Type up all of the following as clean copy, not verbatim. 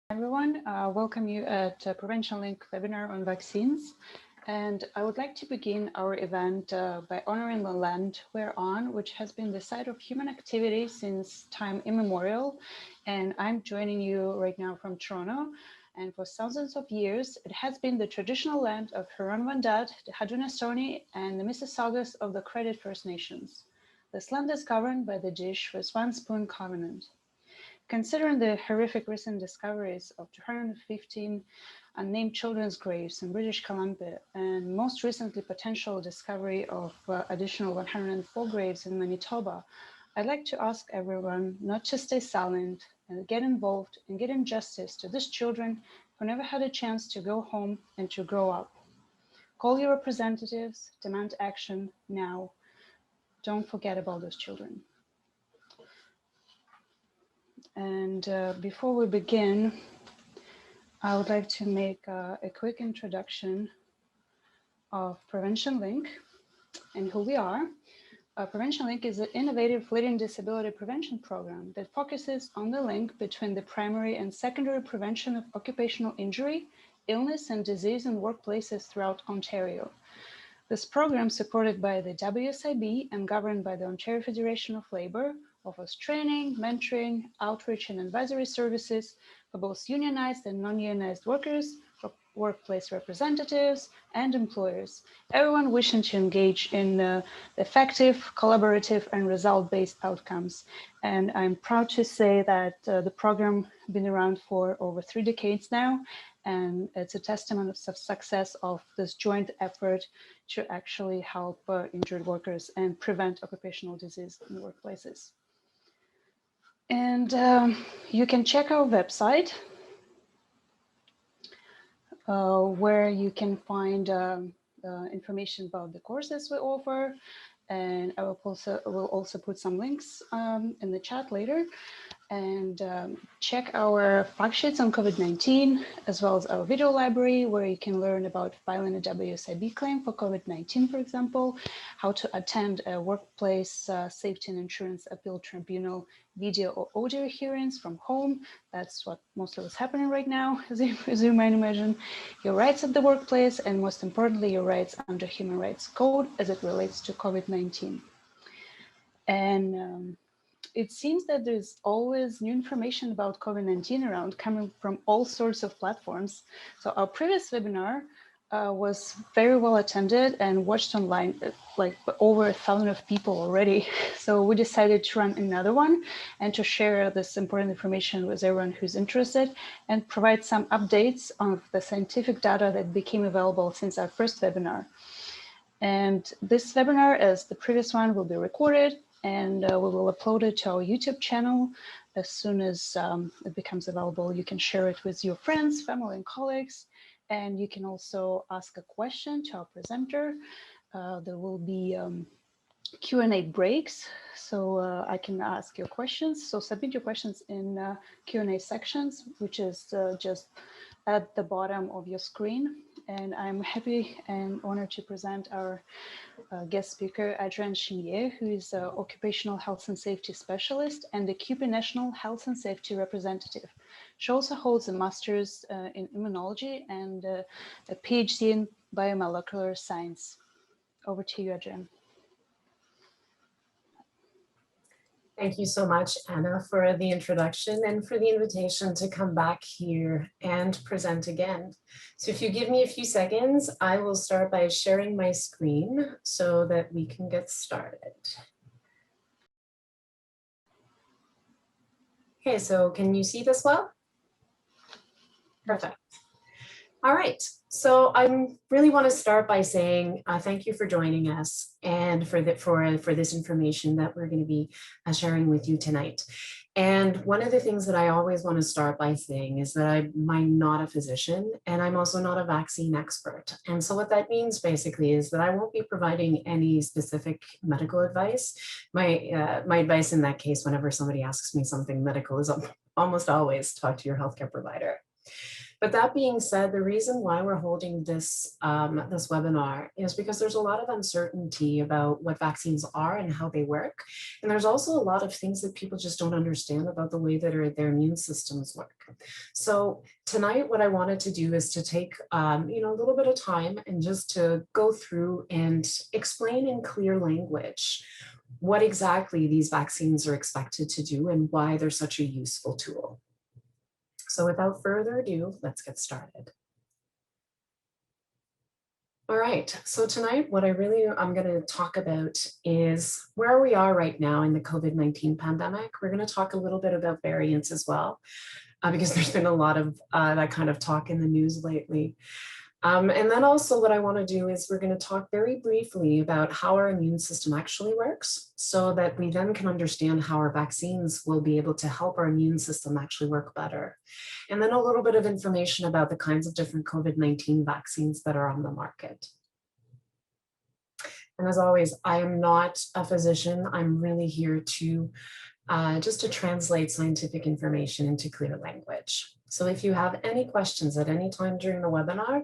Everyone, welcome you at Prevention Link webinar on vaccines. And I would like to begin our event by honoring the land we're on, which has been the site of human activity since time immemorial. And I'm joining you right now from Toronto. And for thousands of years, it has been the traditional land of Huron-Wendat, the Haudenosaunee, and the Mississaugas of the Credit First Nations. This land is governed by the Dish with One Spoon Covenant. Considering the horrific recent discoveries of 215 unnamed children's graves in British Columbia, and most recently potential discovery of additional 104 graves in Manitoba, I'd like to ask everyone not to stay silent and get involved and get injustice to these children who never had a chance to go home and to grow up. Call your representatives, demand action now. Don't forget about those children. And before we begin, I would like to make a quick introduction of Prevention Link and who we are. Prevention Link is an innovative leading disability prevention program that focuses on the link between the primary and secondary prevention of occupational injury, illness, and disease in workplaces throughout Ontario. This program, supported by the WSIB and governed by the Ontario Federation of Labour, offers training, mentoring, outreach, and advisory services for both unionized and non-unionized workers, for workplace representatives, and employers, everyone wishing to engage in effective, collaborative, and result-based outcomes. And I'm proud to say that the program has been around for over 3 decades now, and it's a testament of the success of this joint effort to actually help injured workers and prevent occupational disease in workplaces. And you can check our website where you can find information about the courses we offer. And I will also put some links in the chat later. And check our fact sheets on COVID-19, as well as our video library, where you can learn about filing a WSIB claim for COVID-19, for example, how to attend a workplace safety and insurance appeal tribunal video or audio hearings from home. That's what mostly is happening right now, as you might imagine. Your rights at the workplace, and most importantly, your rights under Human Rights Code as it relates to COVID-19. And it seems that there's always new information about COVID-19 around, coming from all sorts of platforms. So our previous webinar was very well attended and watched online, like over 1,000 of people already. So we decided to run another one and to share this important information with everyone who's interested and provide some updates on the scientific data that became available since our first webinar. And this webinar, as the previous one, will be recorded, and we will upload it to our YouTube channel as soon as it becomes available. You can share it with your friends, family, and colleagues, and you can also ask a question to our presenter. There will be Q&A breaks, so I can ask your questions. So submit your questions in Q&A sections, which is just at the bottom of your screen. And I'm happy and honored to present our guest speaker, Andréane Chénier, who is an occupational health and safety specialist and the CUPE National Health and Safety Representative. She also holds a master's in immunology and a PhD in biomolecular science. Over to you, Andréane. Thank you so much, Anna, for the introduction and for the invitation to come back here and present again. So if you give me a few seconds, I will start by sharing my screen so that we can get started. Okay, so can you see this well? Perfect. All right, so I really want to start by saying thank you for joining us and for this information that we're going to be sharing with you tonight. And one of the things that I always want to start by saying is that I'm not a physician, and I'm also not a vaccine expert. And so what that means basically is that I won't be providing any specific medical advice. My advice in that case, whenever somebody asks me something medical, is almost always talk to your healthcare provider. But that being said, the reason why we're holding this, this webinar is because there's a lot of uncertainty about what vaccines are and how they work. And there's also a lot of things that people just don't understand about the way that their immune systems work. So tonight, what I wanted to do is to take a little bit of time and just to go through and explain in clear language what exactly these vaccines are expected to do and why they're such a useful tool. So without further ado, let's get started. All right, so tonight what I'm going to talk about is where we are right now in the COVID-19 pandemic. We're going to talk a little bit about variants as well, because there's been a lot of that kind of talk in the news lately. And then also what I want to do is we're going to talk very briefly about how our immune system actually works so that we then can understand how our vaccines will be able to help our immune system actually work better. And then a little bit of information about the kinds of different COVID-19 vaccines that are on the market. And as always, I am not a physician. I'm really here to just to translate scientific information into clear language. So if you have any questions at any time during the webinar,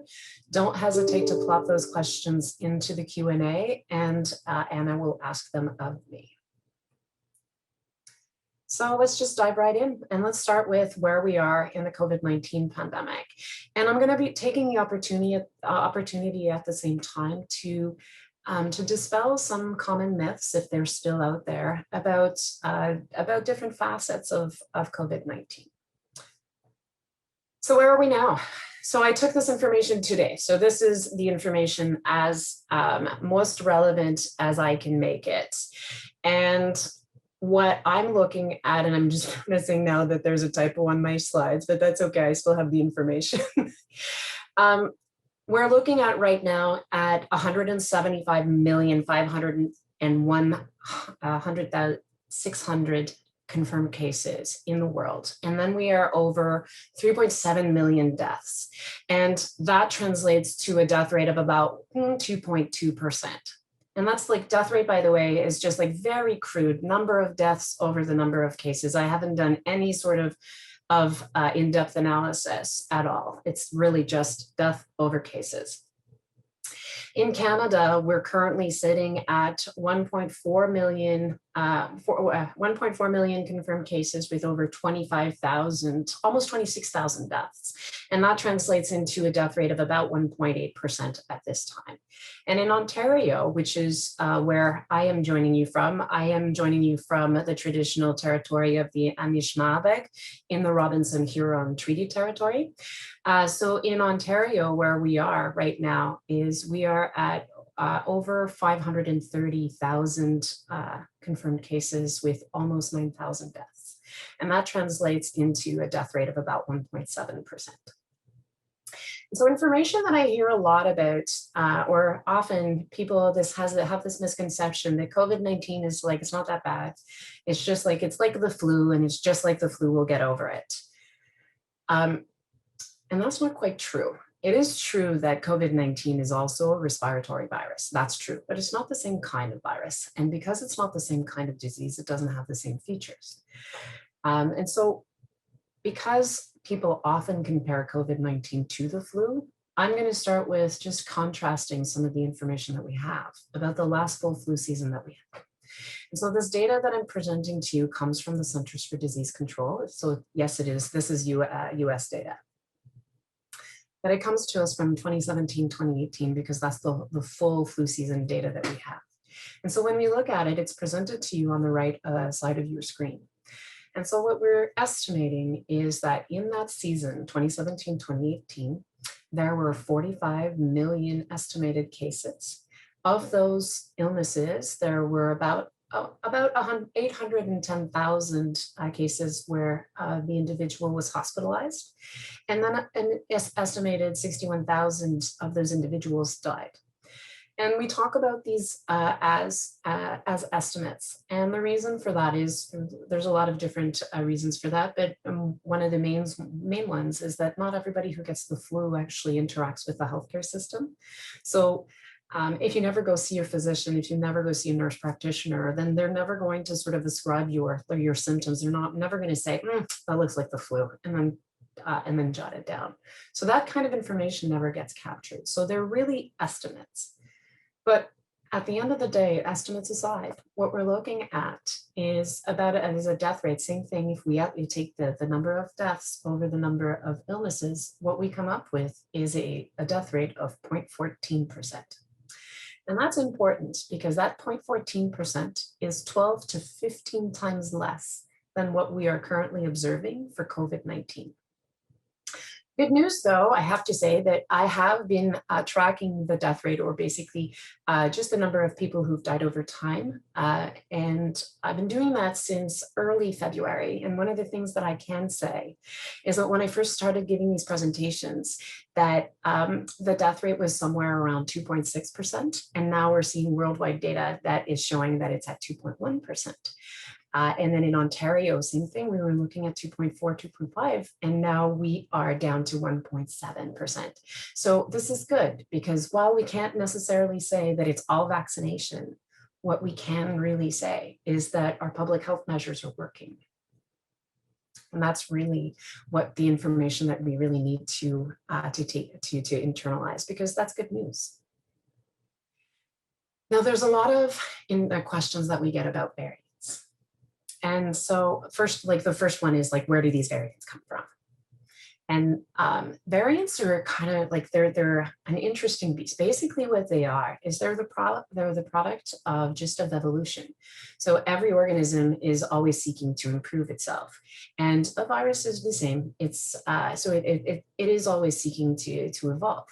don't hesitate to plop those questions into the Q&A and Anna will ask them of me. So let's just dive right in and let's start with where we are in the COVID-19 pandemic. And I'm going to be taking the opportunity at the same time to dispel some common myths, if they're still out there, about different facets of COVID-19. So where are we now? So I took this information today. So this is the information as most relevant as I can make it. And what I'm looking at, and I'm just noticing now that there's a typo on my slides, but that's okay, I still have the information. We're looking at right now at 175,501,600 confirmed cases in the world. And then we are over 3.7 million deaths. And that translates to a death rate of about 2.2%. And that's like death rate, by the way, is just like very crude number of deaths over the number of cases. I haven't done any sort of in-depth analysis at all. It's really just death over cases. In Canada, we're currently sitting at 1.4 million confirmed cases with over 25,000, almost 26,000 deaths. And that translates into a death rate of about 1.8% at this time. And in Ontario, which is where I am joining you from the traditional territory of the Anishinaabe in the Robinson-Huron Treaty Territory. So in Ontario, where we are right now is we are at over 530,000 confirmed cases with almost 9,000 deaths. And that translates into a death rate of about 1.7%. So information that I hear a lot about, or often people have this misconception that COVID-19 is like, it's not that bad. It's just like, it's like the flu, and it's just like the flu, we'll get over it. And that's not quite true. It is true that COVID-19 is also a respiratory virus. That's true, but it's not the same kind of virus. And because it's not the same kind of disease, it doesn't have the same features. And so because people often compare COVID-19 to the flu, I'm going to start with just contrasting some of the information that we have about the last full flu season that we had. And so this data that I'm presenting to you comes from the Centers for Disease Control. So yes, it is. This is US data. But it comes to us from 2017, 2018, because that's the full flu season data that we have. And so when we look at it, it's presented to you on the right side of your screen. And so what we're estimating is that in that season, 2017, 2018, there were 45 million estimated cases. Of those illnesses, there were about 810,000 cases where the individual was hospitalized, and then an estimated 61,000 of those individuals died. And we talk about these as estimates. And the reason for that is there's a lot of different reasons for that, but one of the main ones is that not everybody who gets the flu actually interacts with the healthcare system. So if you never go see your physician, if you never go see a nurse practitioner, then they're never going to sort of describe your symptoms. They're never going to say, that looks like the flu. And then jotted down. So that kind of information never gets captured. So they're really estimates. But at the end of the day, estimates aside, what we're looking at is a death rate. Same thing, if you take the number of deaths over the number of illnesses, what we come up with is a death rate of 0.14%. And that's important because that 0.14% is 12 to 15 times less than what we are currently observing for COVID-19. Good news, though, I have to say that I have been tracking the death rate, or basically just the number of people who've died over time. And I've been doing that since early February. And one of the things that I can say is that when I first started giving these presentations, that the death rate was somewhere around 2.6%. And now we're seeing worldwide data that is showing that it's at 2.1%. And then in Ontario, same thing, we were looking at 2.4, 2.5, and now we are down to 1.7%. So this is good, because while we can't necessarily say that it's all vaccination, what we can really say is that our public health measures are working. And that's really what the information that we really need to internalize, because that's good news. Now, there's a lot of questions that we get about variants. And so the first one is like, where do these variants come from? And variants are kind of like, they're an interesting beast. Basically what they are is they're the product of evolution. So every organism is always seeking to improve itself. And a virus is the same. It's it is always seeking to evolve.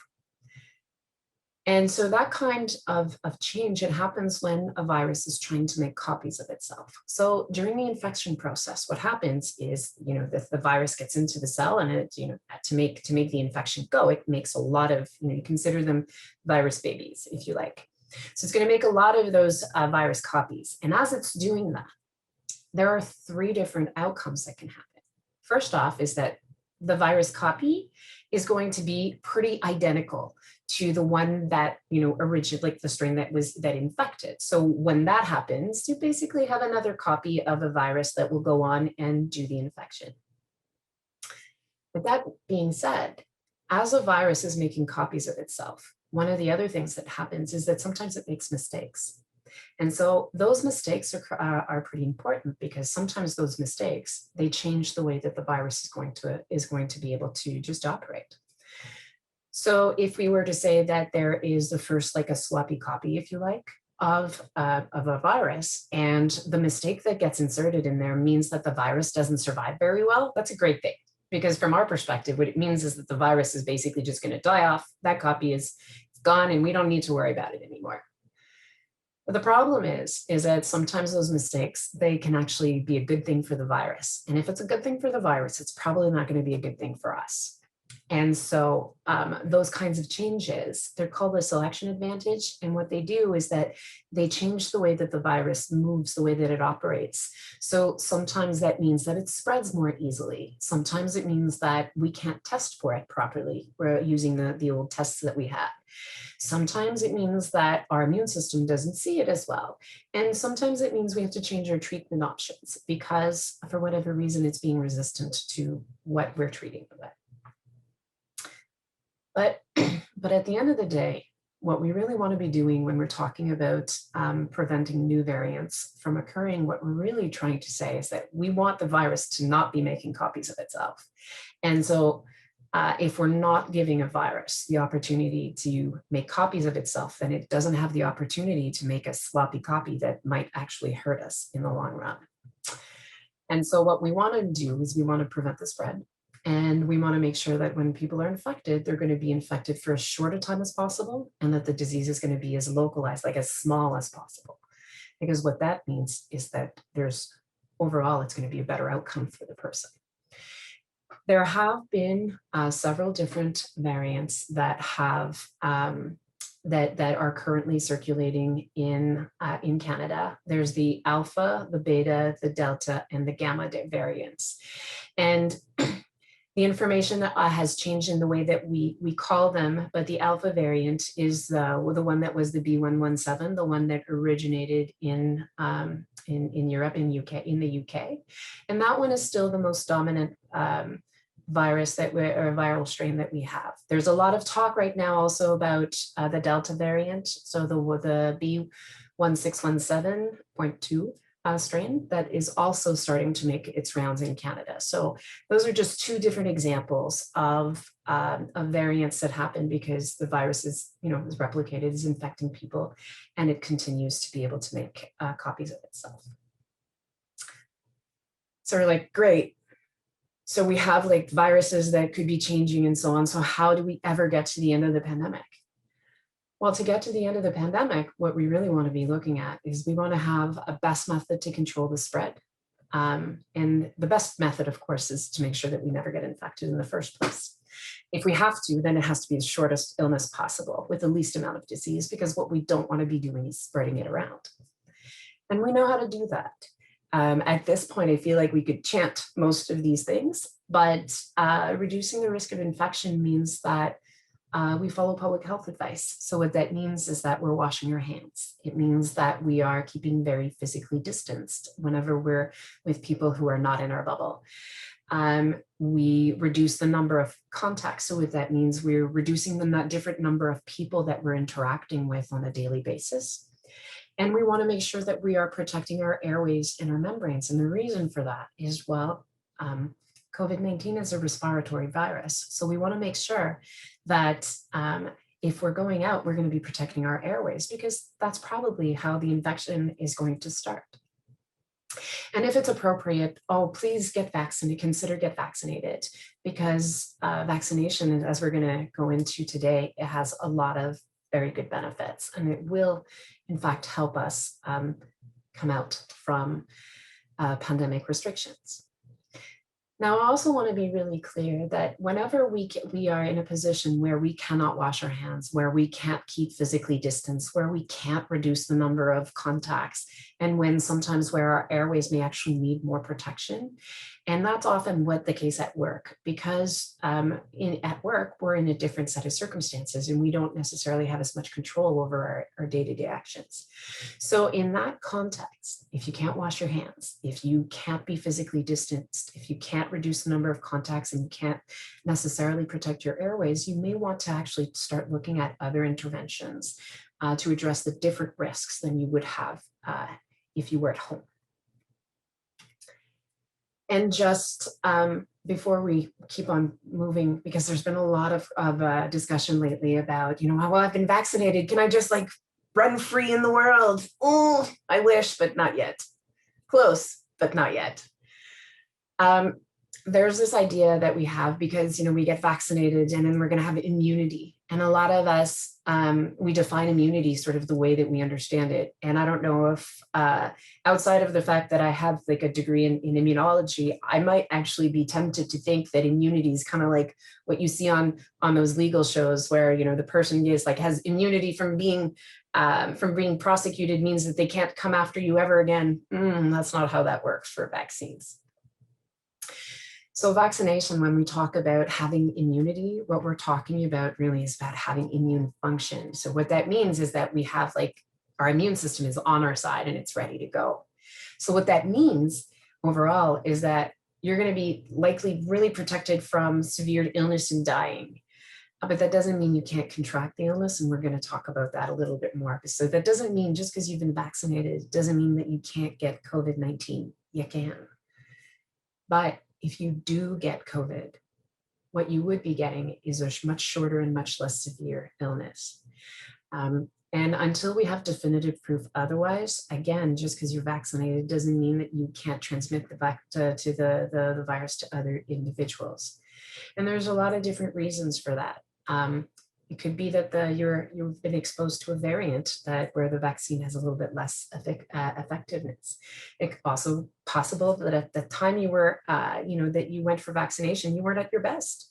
And so that kind of change, it happens when a virus is trying to make copies of itself. So during the infection process, what happens is, the virus gets into the cell, and it, to make the infection go, it makes a lot of, you consider them virus babies, if you like. So it's going to make a lot of those virus copies. And as it's doing that, there are 3 different outcomes that can happen. First off is that the virus copy is going to be pretty identical to the one that, originated, like the strain that infected. So when that happens, you basically have another copy of a virus that will go on and do the infection. But that being said, as a virus is making copies of itself, one of the other things that happens is that sometimes it makes mistakes. And so those mistakes are pretty important, because sometimes those mistakes, they change the way that the virus is going to be able to just operate. So if we were to say that there is the first, like a sloppy copy, if you like, of a virus, and the mistake that gets inserted in there means that the virus doesn't survive very well, that's a great thing. Because from our perspective, what it means is that the virus is basically just going to die off. That copy is gone, and we don't need to worry about it anymore. But the problem is that sometimes those mistakes, they can actually be a good thing for the virus. And if it's a good thing for the virus, it's probably not going to be a good thing for us. And so those kinds of changes, they're called a selection advantage. And what they do is that they change the way that the virus moves, the way that it operates. So sometimes that means that it spreads more easily. Sometimes it means that we can't test for it properly. We're using the old tests that we had. Sometimes it means that our immune system doesn't see it as well. And sometimes it means we have to change our treatment options, because for whatever reason, it's being resistant to what we're treating with. But at the end of the day, what we really want to be doing when we're talking about preventing new variants from occurring, what we're really trying to say is that we want the virus to not be making copies of itself. And so if we're not giving a virus the opportunity to make copies of itself, then it doesn't have the opportunity to make a sloppy copy that might actually hurt us in the long run. And so what we want to do is we want to prevent the spread. And we want to make sure that when people are infected, they're going to be infected for as short a time as possible, and that the disease is going to be as localized, like as small as possible. Because what that means is that overall, it's going to be a better outcome for the person. There have been several different variants that have that are currently circulating in Canada. There's the Alpha, the Beta, the Delta, and the Gamma variants. And the information has changed in the way that we call them, but the Alpha variant is the one that was the B117, the one that originated in Europe, in the UK, and that one is still the most dominant virus that or viral strain that we have. There's a lot of talk right now also about the Delta variant. So the B1617.2 strain that is also starting to make its rounds in Canada. So those are just two different examples of variants that happen because the virus is replicated, is infecting people, and it continues to be able to make copies of itself. So we're like, great. So we have like viruses that could be changing and so on. So how do we ever get to the end of the pandemic? Well, to get to the end of the pandemic, what we really want to be looking at is we want to have a best method to control the spread. And the best method, of course, is to make sure that we never get infected in the first place. If we have to, then it has to be the shortest illness possible with the least amount of disease, because what we don't want to be doing is spreading it around. And we know how to do that. At this point, I feel like we could chant most of these things, but reducing the risk of infection means that we follow public health advice. So what that means is that we're washing our hands. It means that we are keeping very physically distanced whenever we're with people who are not in our bubble. We reduce the number of contacts. So what that means, we're reducing the different number of people that we're interacting with on a daily basis. And we want to make sure that we are protecting our airways and our membranes. And the reason for that is, well, COVID-19 is a respiratory virus. So we want to make sure that if we're going out, we're going to be protecting our airways, because that's probably how the infection is going to start. And if it's appropriate, please get vaccinated, consider get vaccinated, because vaccination, as we're going to go into today, it has a lot of very good benefits, and it will, in fact, help us come out from pandemic restrictions. Now, I also want to be really clear that whenever we are in a position where we cannot wash our hands, where we can't keep physically distanced, where we can't reduce the number of contacts, and when sometimes where our airways may actually need more protection. And that's often what the case at work, because at work, we're in a different set of circumstances and we don't necessarily have as much control over our day-to-day actions. So in that context, if you can't wash your hands, if you can't be physically distanced, if you can't reduce the number of contacts and you can't necessarily protect your airways, you may want to actually start looking at other interventions to address the different risks than you would have if you were at home. And just before we keep on moving, because there's been a lot of discussion lately about, well, I've been vaccinated. Can I just like run free in the world? Oh, I wish, but not yet. Close, but not yet. There's this idea that we have because, we get vaccinated and then we're going to have immunity. And a lot of us, we define immunity sort of the way that we understand it. And I don't know if outside of the fact that I have like a degree in immunology, I might actually be tempted to think that immunity is kind of like what you see on those legal shows where, the person has immunity from being prosecuted, means that they can't come after you ever again. That's not how that works for vaccines. So vaccination, when we talk about having immunity, what we're talking about really is about having immune function. So what that means is that we have our immune system is on our side and it's ready to go. So what that means overall is that you're going to be likely really protected from severe illness and dying. But that doesn't mean you can't contract the illness, and we're going to talk about that a little bit more. So that doesn't mean just because you've been vaccinated, it doesn't mean that you can't get COVID-19. You can. But if you do get COVID, what you would be getting is a much shorter and much less severe illness. And until we have definitive proof otherwise, again, just because you're vaccinated doesn't mean that you can't transmit the virus to other individuals. And there's a lot of different reasons for that. It could be that you've been exposed to a variant where the vaccine has a little bit less effectiveness. It's also possible that at the time you were, that you went for vaccination, you weren't at your best.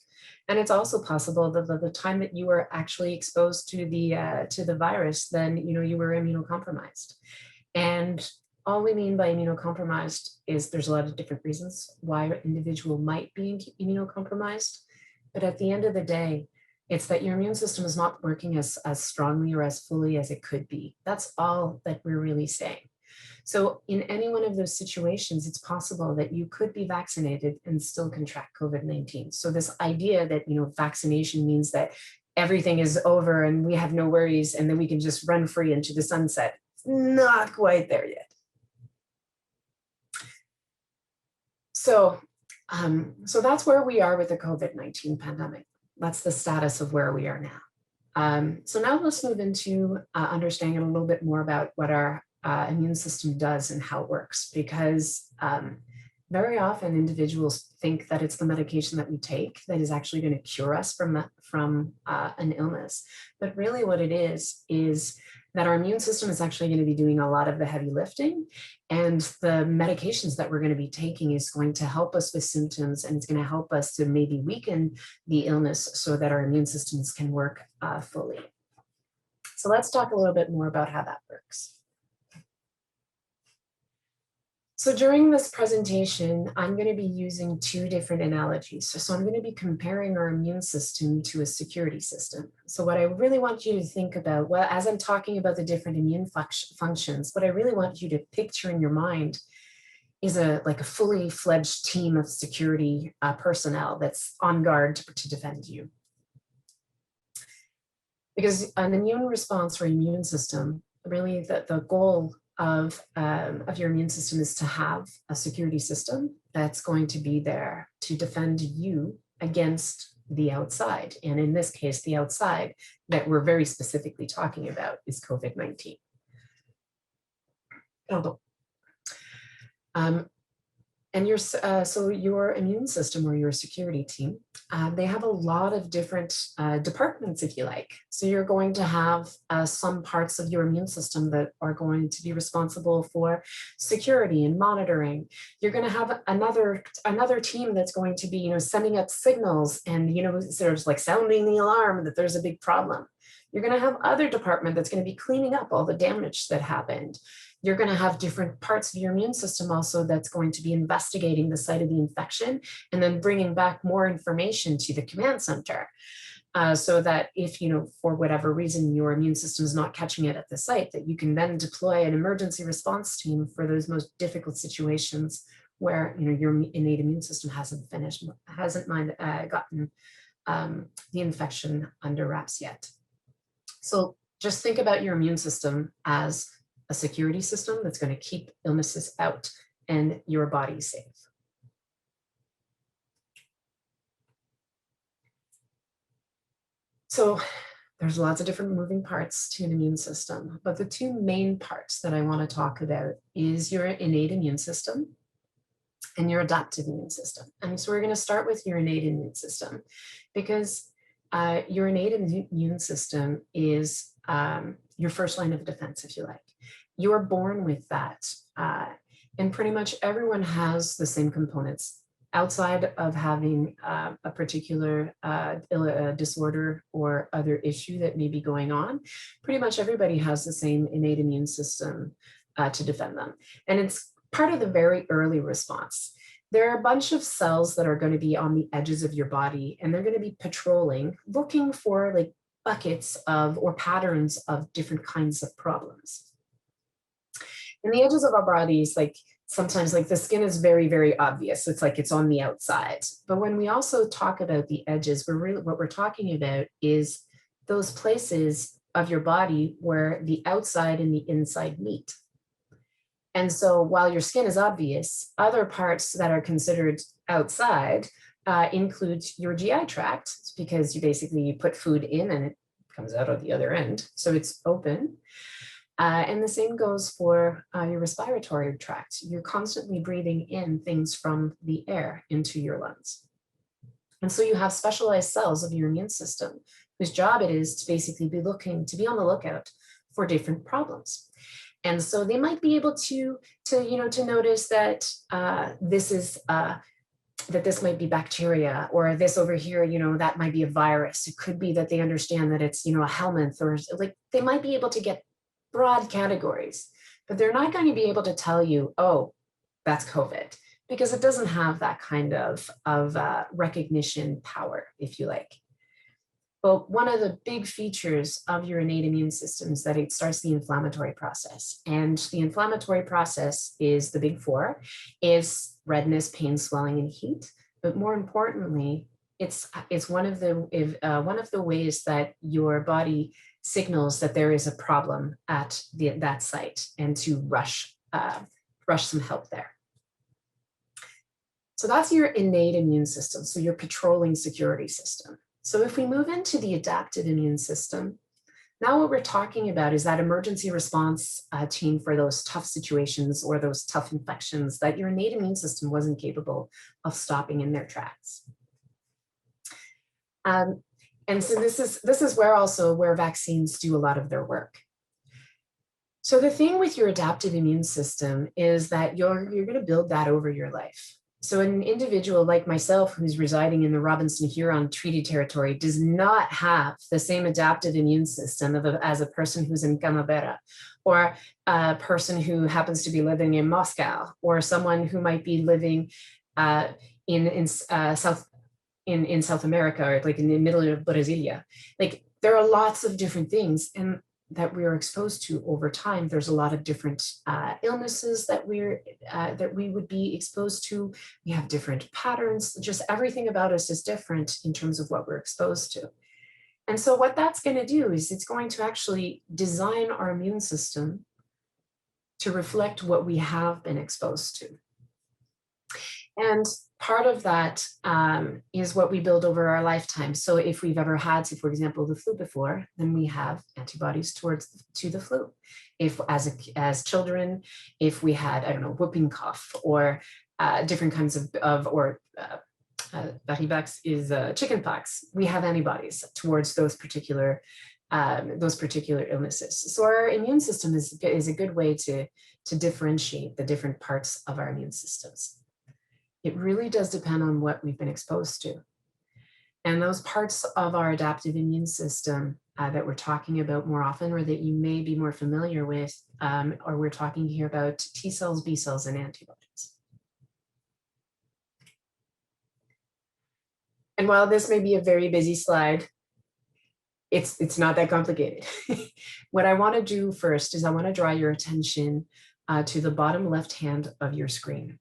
And it's also possible that the time that you were actually exposed to the virus, then you were immunocompromised. And all we mean by immunocompromised is there's a lot of different reasons why an individual might be immunocompromised. But at the end of the day, it's that your immune system is not working as strongly or as fully as it could be. That's all that we're really saying. So in any one of those situations, it's possible that you could be vaccinated and still contract COVID-19. So this idea that, vaccination means that everything is over and we have no worries and then we can just run free into the sunset, it's not quite there yet. So that's where we are with the COVID-19 pandemic. That's the status of where we are now. So now let's move into understanding a little bit more about what our immune system does and how it works, because very often individuals think that it's the medication that we take that is actually going to cure us from an illness. But really what it is that our immune system is actually going to be doing a lot of the heavy lifting, and the medications that we're going to be taking is going to help us with symptoms, and it's going to help us to maybe weaken the illness so that our immune systems can work fully. So let's talk a little bit more about how that works. So during this presentation, I'm going to be using two different analogies. So I'm going to be comparing our immune system to a security system. So what I really want you to think about, well, as I'm talking about the different immune functions, what I really want you to picture in your mind is like a fully fledged team of security personnel that's on guard to defend you. Because an immune response or immune system, really the goal of your immune system is to have a security system that's going to be there to defend you against the outside. And in this case, the outside that we're very specifically talking about is COVID-19. And so your immune system or your security team, they have a lot of different departments, if you like. So you're going to have some parts of your immune system that are going to be responsible for security and monitoring. You're going to have another team that's going to be, sending up signals and, sort of like sounding the alarm that there's a big problem. You're going to have other department that's going to be cleaning up all the damage that happened. You're going to have different parts of your immune system also that's going to be investigating the site of the infection and then bringing back more information to the command center. So that if, for whatever reason, your immune system is not catching it at the site, that you can then deploy an emergency response team for those most difficult situations where, your innate immune system hasn't gotten the infection under wraps yet. So just think about your immune system as a security system that's going to keep illnesses out and your body safe. So there's lots of different moving parts to an immune system, but the two main parts that I want to talk about is your innate immune system and your adaptive immune system. And so we're going to start with your innate immune system, because your innate immune system is your first line of defense, if you like. You're born with that. And pretty much everyone has the same components outside of having a particular disorder or other issue that may be going on. Pretty much everybody has the same innate immune system to defend them. And it's part of the very early response. There are a bunch of cells that are going to be on the edges of your body, and they're going to be patrolling, looking for like buckets of or patterns of different kinds of problems. And the edges of our bodies, like sometimes like the skin is very, very obvious. It's like it's on the outside. But when we also talk about the edges, what we're talking about is those places of your body where the outside and the inside meet. And so while your skin is obvious, other parts that are considered outside include your GI tract, because you put food in and it comes out of the other end. So it's open. And the same goes for your respiratory tract. You're constantly breathing in things from the air into your lungs. And so you have specialized cells of your immune system whose job it is to basically be on the lookout for different problems. And so they might be able to notice that this might be bacteria, or this over here, that might be a virus. It could be that they understand that it's, a helminth, or like they might be able to get broad categories, but they're not going to be able to tell you, oh, that's COVID, because it doesn't have that kind of recognition power, if you like. But one of the big features of your innate immune system is that it starts the inflammatory process. And the inflammatory process is the big four. Is redness, pain, swelling, and heat. But more importantly, it's one of the ways that your body signals that there is a problem at that site and to rush some help there. So that's your innate immune system. So your patrolling security system. So if we move into the adaptive immune system, now what we're talking about is that emergency response chain for those tough situations or those tough infections that your innate immune system wasn't capable of stopping in their tracks. And so this is where vaccines do a lot of their work. So the thing with your adaptive immune system is that you're going to build that over your life. So an individual like myself who's residing in the Robinson-Huron Treaty Territory does not have the same adaptive immune system as a person who's in Camabera, or a person who happens to be living in Moscow, or someone who might be living in South America, or like in the middle of Brasilia. Like there are lots of different things that we are exposed to over time. There's a lot of different illnesses that we would be exposed to. We have different patterns. Just everything about us is different in terms of what we're exposed to. And so what that's going to do is it's going to actually design our immune system to reflect what we have been exposed to. And part of that is what we build over our lifetime. So if we've ever had, for example, the flu before, then we have antibodies to the flu. If as children, if we had, I don't know, whooping cough or different kinds Varivax is chickenpox, we have antibodies towards those particular illnesses. So our immune system is a good way to differentiate the different parts of our immune systems. It really does depend on what we've been exposed to. And those parts of our adaptive immune system that we're talking about more often, or that you may be more familiar with, or we're talking here about T cells, B cells, and antibodies. And while this may be a very busy slide, it's not that complicated. What I want to do first is I want to draw your attention to the bottom left hand of your screen.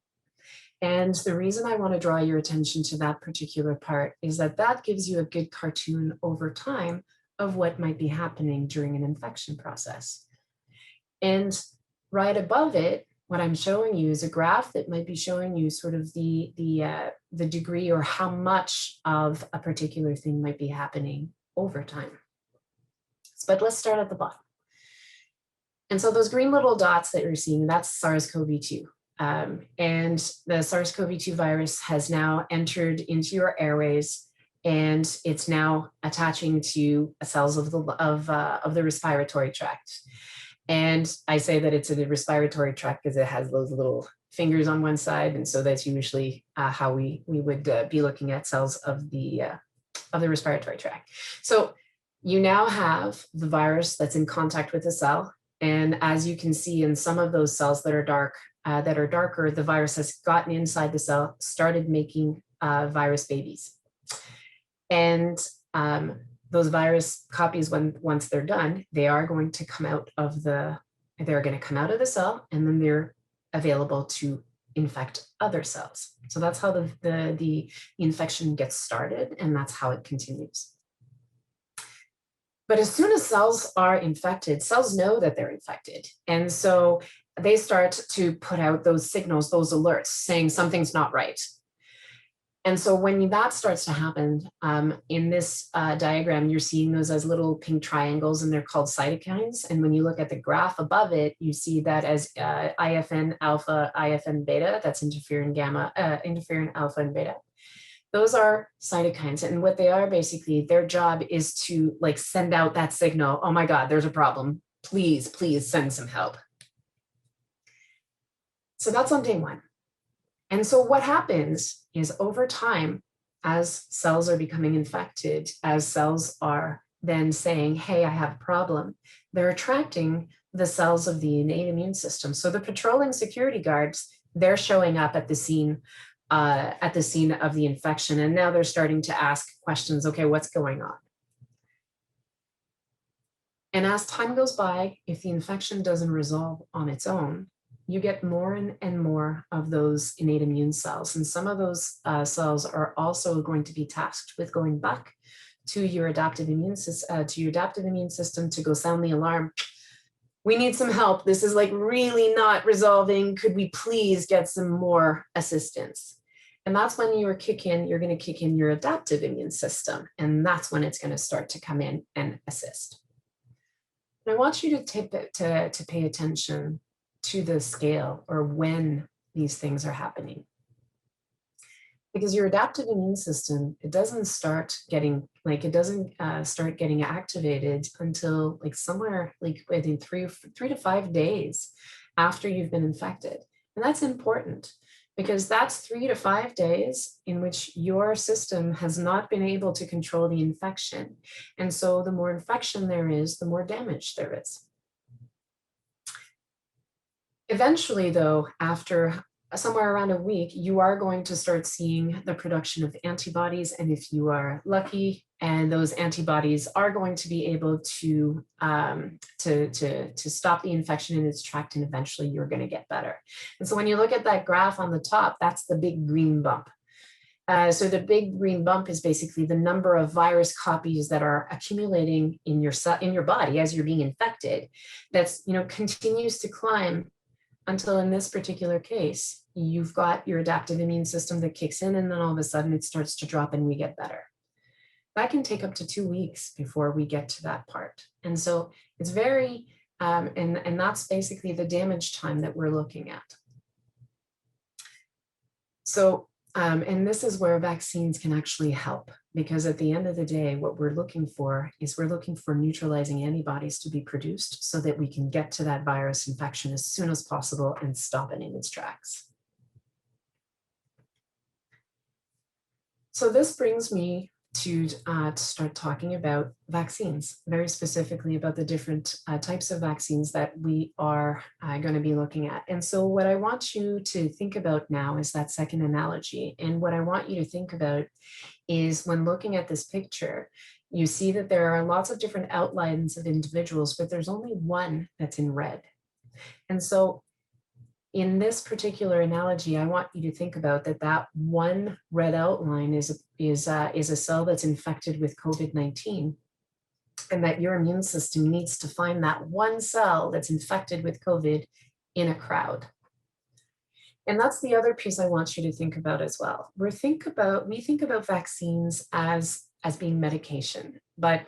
And the reason I want to draw your attention to that particular part is that gives you a good cartoon over time of what might be happening during an infection process. And right above it, what I'm showing you is a graph that might be showing you sort of the degree or how much of a particular thing might be happening over time. But let's start at the bottom. And so those green little dots that you're seeing, that's SARS-CoV-2. And the SARS-CoV-2 virus has now entered into your airways, and it's now attaching to cells of the respiratory tract. And I say that it's a respiratory tract because it has those little fingers on one side, and so that's usually how we would be looking at cells of the respiratory tract. So you now have the virus that's in contact with the cell, and as you can see in some of those cells that are darker, the virus has gotten inside the cell, started making virus babies. And those virus copies, once they're done, they are going to come out of the cell, and then they're available to infect other cells. So that's how the infection gets started, and that's how it continues. But as soon as cells are infected, cells know that they're infected. And so they start to put out those signals, those alerts saying something's not right. And so when that starts to happen, in this diagram, you're seeing those as little pink triangles, and they're called cytokines. And when you look at the graph above it, you see that as IFN alpha, IFN beta, that's interferon gamma, interferon alpha and beta. Those are cytokines, and what they are basically, their job is to like send out that signal, oh my God, there's a problem. Please, please send some help. So that's on day one. And so what happens is over time, as cells are becoming infected, as cells are then saying, hey, I have a problem, they're attracting the cells of the innate immune system. So the patrolling security guards, they're showing up at the scene of the infection. And now they're starting to ask questions, okay, what's going on? And as time goes by, if the infection doesn't resolve on its own, you get more and more of those innate immune cells. And some of those cells are also going to be tasked with going back to your adaptive immune system to go sound the alarm. We need some help. This is like really not resolving. Could we please get some more assistance? And that's when you're going to kick in your adaptive immune system. And that's when it's going to start to come in and assist. And I want you to pay attention to the scale or when these things are happening. Because your adaptive immune system, it doesn't start getting activated until like somewhere like within three to 5 days after you've been infected. And that's important because that's 3 to 5 days in which your system has not been able to control the infection. And so the more infection there is, the more damage there is. Eventually, though, after somewhere around a week, you are going to start seeing the production of antibodies. And if you are lucky, and those antibodies are going to be able to stop the infection in its tract, and eventually you're going to get better. And so when you look at that graph on the top, that's the big green bump. So the big green bump is basically the number of virus copies that are accumulating in your body as you're being infected. That's, continues to climb until in this particular case, you've got your adaptive immune system that kicks in, and then all of a sudden it starts to drop and we get better. That can take up to 2 weeks before we get to that part. And so it's very, and that's basically the damage time that we're looking at. So, and this is where vaccines can actually help, because at the end of the day, what we're looking for is neutralizing antibodies to be produced so that we can get to that virus infection as soon as possible and stop it in its tracks. So this brings me to start talking about vaccines, very specifically about the different types of vaccines that we are going to be looking at. And so what I want you to think about now is that second analogy. And what I want you to think about is when looking at this picture, you see that there are lots of different outlines of individuals, but there's only one that's in red. And so in this particular analogy, I want you to think about that one red outline is a cell that's infected with COVID-19, and that your immune system needs to find that one cell that's infected with COVID in a crowd. And that's the other piece I want you to think about as well. We think about vaccines as being medication, but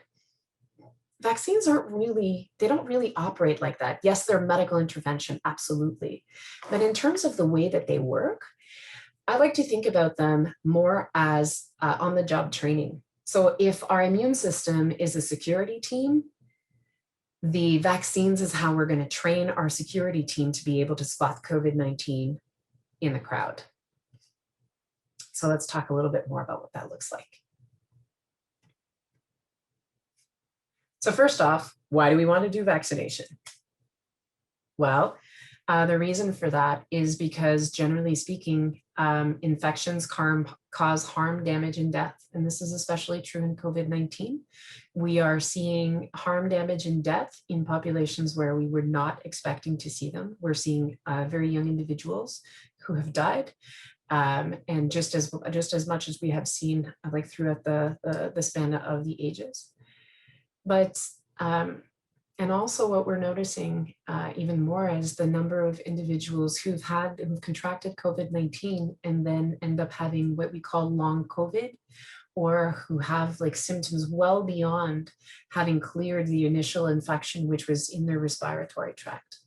vaccines they don't really operate like that. Yes, they're medical intervention, absolutely. But in terms of the way that they work, I like to think about them more as on-the-job training. So if our immune system is a security team, the vaccines is how we're going to train our security team to be able to spot COVID-19 in the crowd. So let's talk a little bit more about what that looks like. So first off, why do we want to do vaccination? Well, the reason for that is because generally speaking, infections cause harm, damage, and death. And this is especially true in COVID-19. We are seeing harm, damage, and death in populations where we were not expecting to see them. We're seeing very young individuals who have died. And just as much as we have seen like throughout the span of the ages. But, and also what we're noticing even more is the number of individuals who've contracted COVID-19 and then end up having what we call long COVID, or who have like symptoms well beyond having cleared the initial infection, which was in their respiratory tract.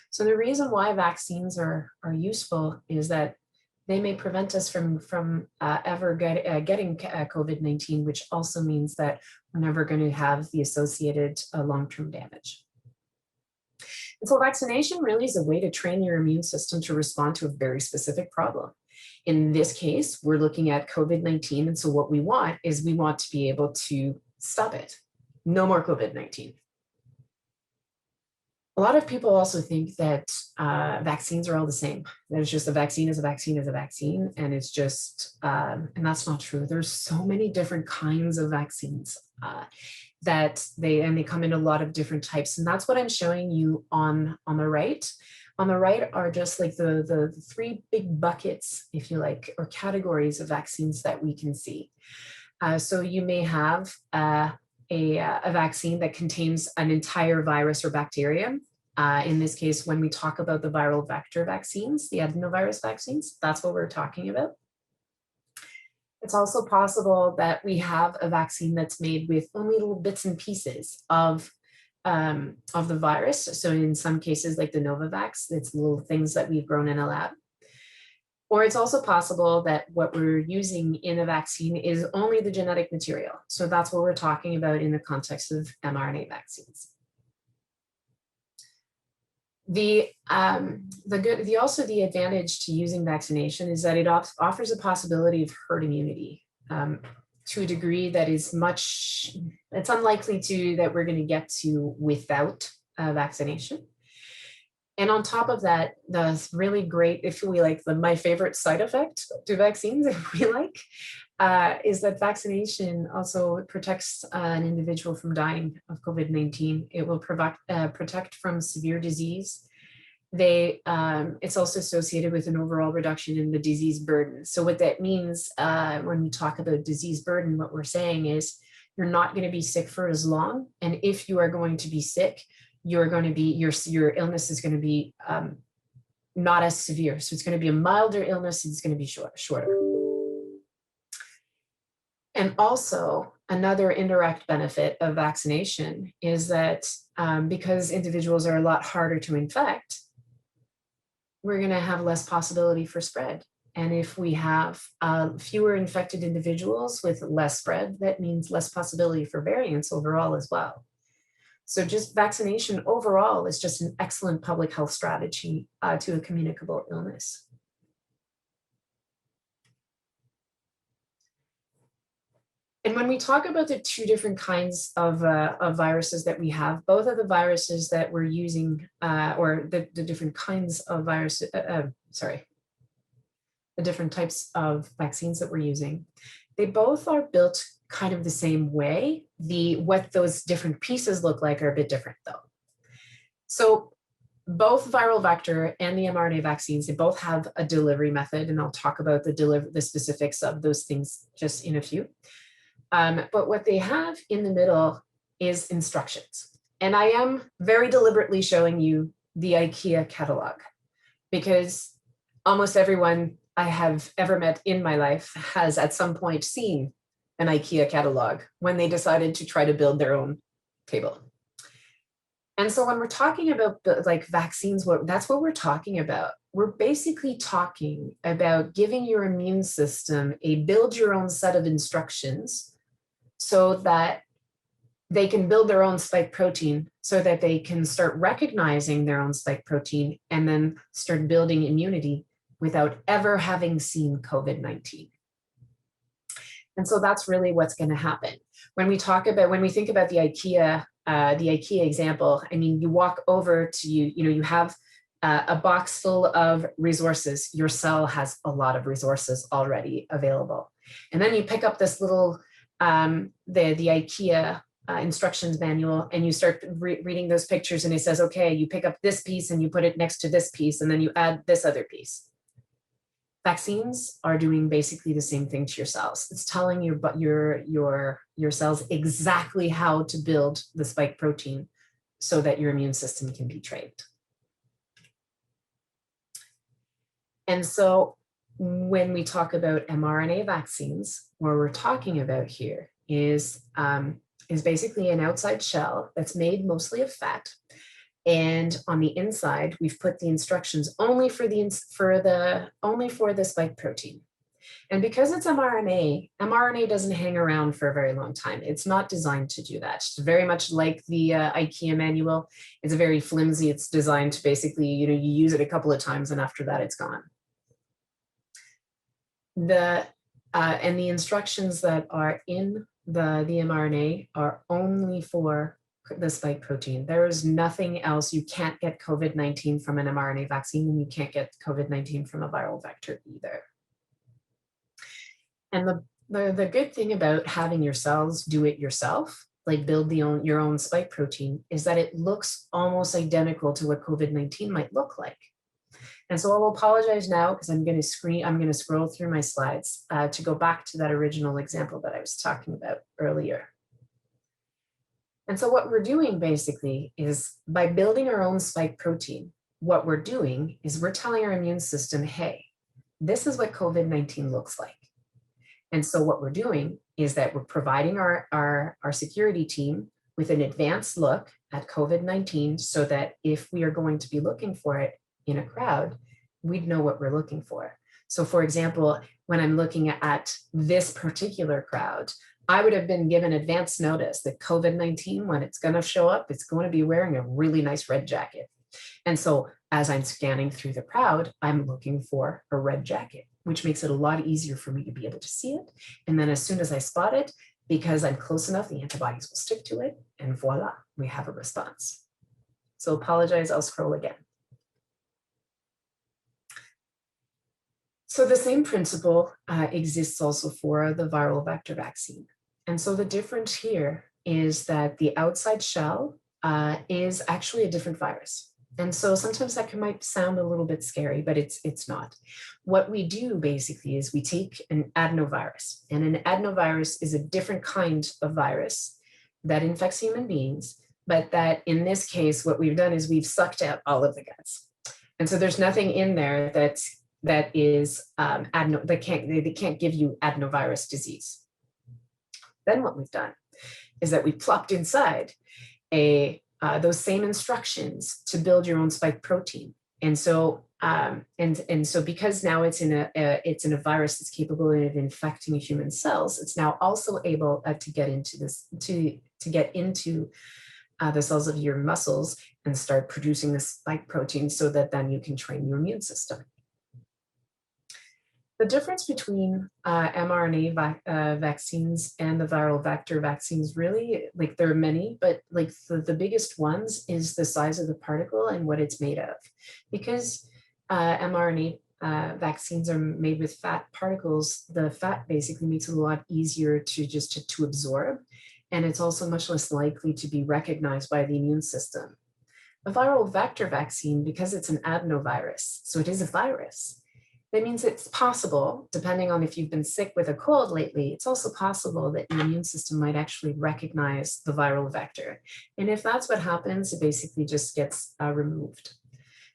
So the reason why vaccines are useful is that they may prevent us from ever getting COVID-19, which also means that we're never going to have the associated long-term damage. And so vaccination really is a way to train your immune system to respond to a very specific problem. In this case, we're looking at COVID-19. And so what we want to be able to stop it. No more COVID-19. A lot of people also think that vaccines are all the same. That it's just a vaccine is a vaccine is a vaccine, and it's just, and that's not true. There's so many different kinds of vaccines that they come in a lot of different types, and that's what I'm showing you on the right. On the right are just like the three big buckets, if you like, or categories of vaccines that we can see. So you may have a vaccine that contains an entire virus or bacteria. In this case, when we talk about the viral vector vaccines, the adenovirus vaccines, that's what we're talking about. It's also possible that we have a vaccine that's made with only little bits and pieces of the virus. So in some cases, like the Novavax, it's little things that we've grown in a lab. Or it's also possible that what we're using in a vaccine is only the genetic material. So that's what we're talking about in the context of mRNA vaccines. The advantage to using vaccination is that it offers a possibility of herd immunity to a degree that is it's unlikely that we're going to get to without vaccination. And on top of that, the really great, if we like, my favorite side effect to vaccines, if we like, is that vaccination also protects an individual from dying of COVID-19. It will protect from severe disease. It's also associated with an overall reduction in the disease burden. So what that means when we talk about disease burden, what we're saying is you're not going to be sick for as long. And if you are going to be sick, you're going to be, your illness is going to be not as severe. So it's going to be a milder illness, it's going to be shorter. And also another indirect benefit of vaccination is that because individuals are a lot harder to infect, we're going to have less possibility for spread. And if we have fewer infected individuals with less spread, that means less possibility for variants overall as well. So just vaccination overall is just an excellent public health strategy to a communicable illness. And when we talk about the two different kinds of viruses that we have, both of the viruses that we're using, or the different kinds of viruses, the different types of vaccines that we're using, they both are built kind of the same way. What those different pieces look like are a bit different though. So both viral vector and the mRNA vaccines, they both have a delivery method, and I'll talk about the specifics of those things just in a few. But what they have in the middle is instructions. And I am very deliberately showing you the IKEA catalog because almost everyone I have ever met in my life has at some point seen an IKEA catalog when they decided to try to build their own table. And so when we're talking about like vaccines, that's what we're talking about. We're basically talking about giving your immune system a build your own set of instructions so that they can build their own spike protein, so that they can start recognizing their own spike protein and then start building immunity without ever having seen COVID-19. And so that's really what's going to happen. When we think about the IKEA example, I mean, you walk over to you have a box full of resources. Your cell has a lot of resources already available. And then you pick up this little, the IKEA instructions manual, and you start reading those pictures, and it says, okay, you pick up this piece and you put it next to this piece, and then you add this other piece. Vaccines are doing basically the same thing to your cells. It's telling your cells exactly how to build the spike protein so that your immune system can be trained. And so when we talk about mRNA vaccines, what we're talking about here is basically an outside shell that's made mostly of fat. And on the inside, we've put the instructions only for the spike protein. And because it's mRNA doesn't hang around for a very long time. It's not designed to do that. It's very much like the IKEA manual. It's very flimsy. It's designed to basically, you use it a couple of times and after that it's gone. And the instructions that are in the mRNA are only for the spike protein. There is nothing else. You can't get COVID-19 from an mRNA vaccine, and you can't get COVID-19 from a viral vector either. And the good thing about having your cells do it yourself, like build your own spike protein, is that it looks almost identical to what COVID-19 might look like. And so I will apologize now because I'm going to scroll through my slides to go back to that original example that I was talking about earlier. And so what we're doing basically is, by building our own spike protein, what we're doing is we're telling our immune system, hey, this is what COVID-19 looks like. And so what we're doing is that we're providing our security team with an advanced look at COVID-19, so that if we are going to be looking for it in a crowd, we'd know what we're looking for. So for example, when I'm looking at this particular crowd, I would have been given advance notice that COVID-19, when it's going to show up, it's going to be wearing a really nice red jacket. And so as I'm scanning through the crowd, I'm looking for a red jacket, which makes it a lot easier for me to be able to see it. And then as soon as I spot it, because I'm close enough, the antibodies will stick to it, and voila, we have a response. So apologize, I'll scroll again. So the same principle exists also for the viral vector vaccine. And so the difference here is that the outside shell is actually a different virus. And so sometimes that might sound a little bit scary, but it's not. What we do basically is we take an adenovirus, and an adenovirus is a different kind of virus that infects human beings, but that in this case, what we've done is we've sucked out all of the guts. And so there's nothing in there that is they can't give you adenovirus disease. Then what we've done is that we plopped inside those same instructions to build your own spike protein. And so so because now it's in a virus that's capable of infecting human cells, it's now also able to get into the cells of your muscles and start producing the spike protein, so that then you can train your immune system. The difference between mRNA vaccines and the viral vector vaccines, really, like, there are many, but like the biggest ones is the size of the particle and what it's made of. Because mRNA vaccines are made with fat particles, the fat basically makes it a lot easier to absorb, and it's also much less likely to be recognized by the immune system. A viral vector vaccine, because it's an adenovirus, so it is a virus, that means it's possible, depending on if you've been sick with a cold lately, it's also possible that your immune system might actually recognize the viral vector. And if that's what happens, it basically just gets removed.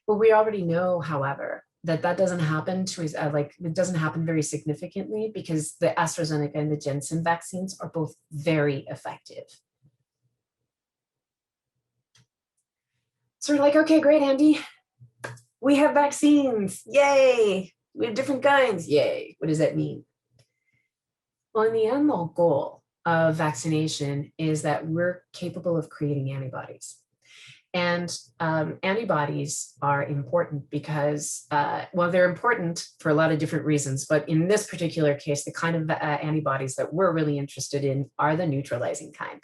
But we already know, however, that doesn't happen it doesn't happen very significantly, because the AstraZeneca and the Janssen vaccines are both very effective. So we're like, okay, great, Andy. We have vaccines, yay. We have different kinds, yay. What does that mean? Well, in the end, the goal of vaccination is that we're capable of creating antibodies. And antibodies are important because, well, they're important for a lot of different reasons, but in this particular case, the kind of antibodies that we're really interested in are the neutralizing kind.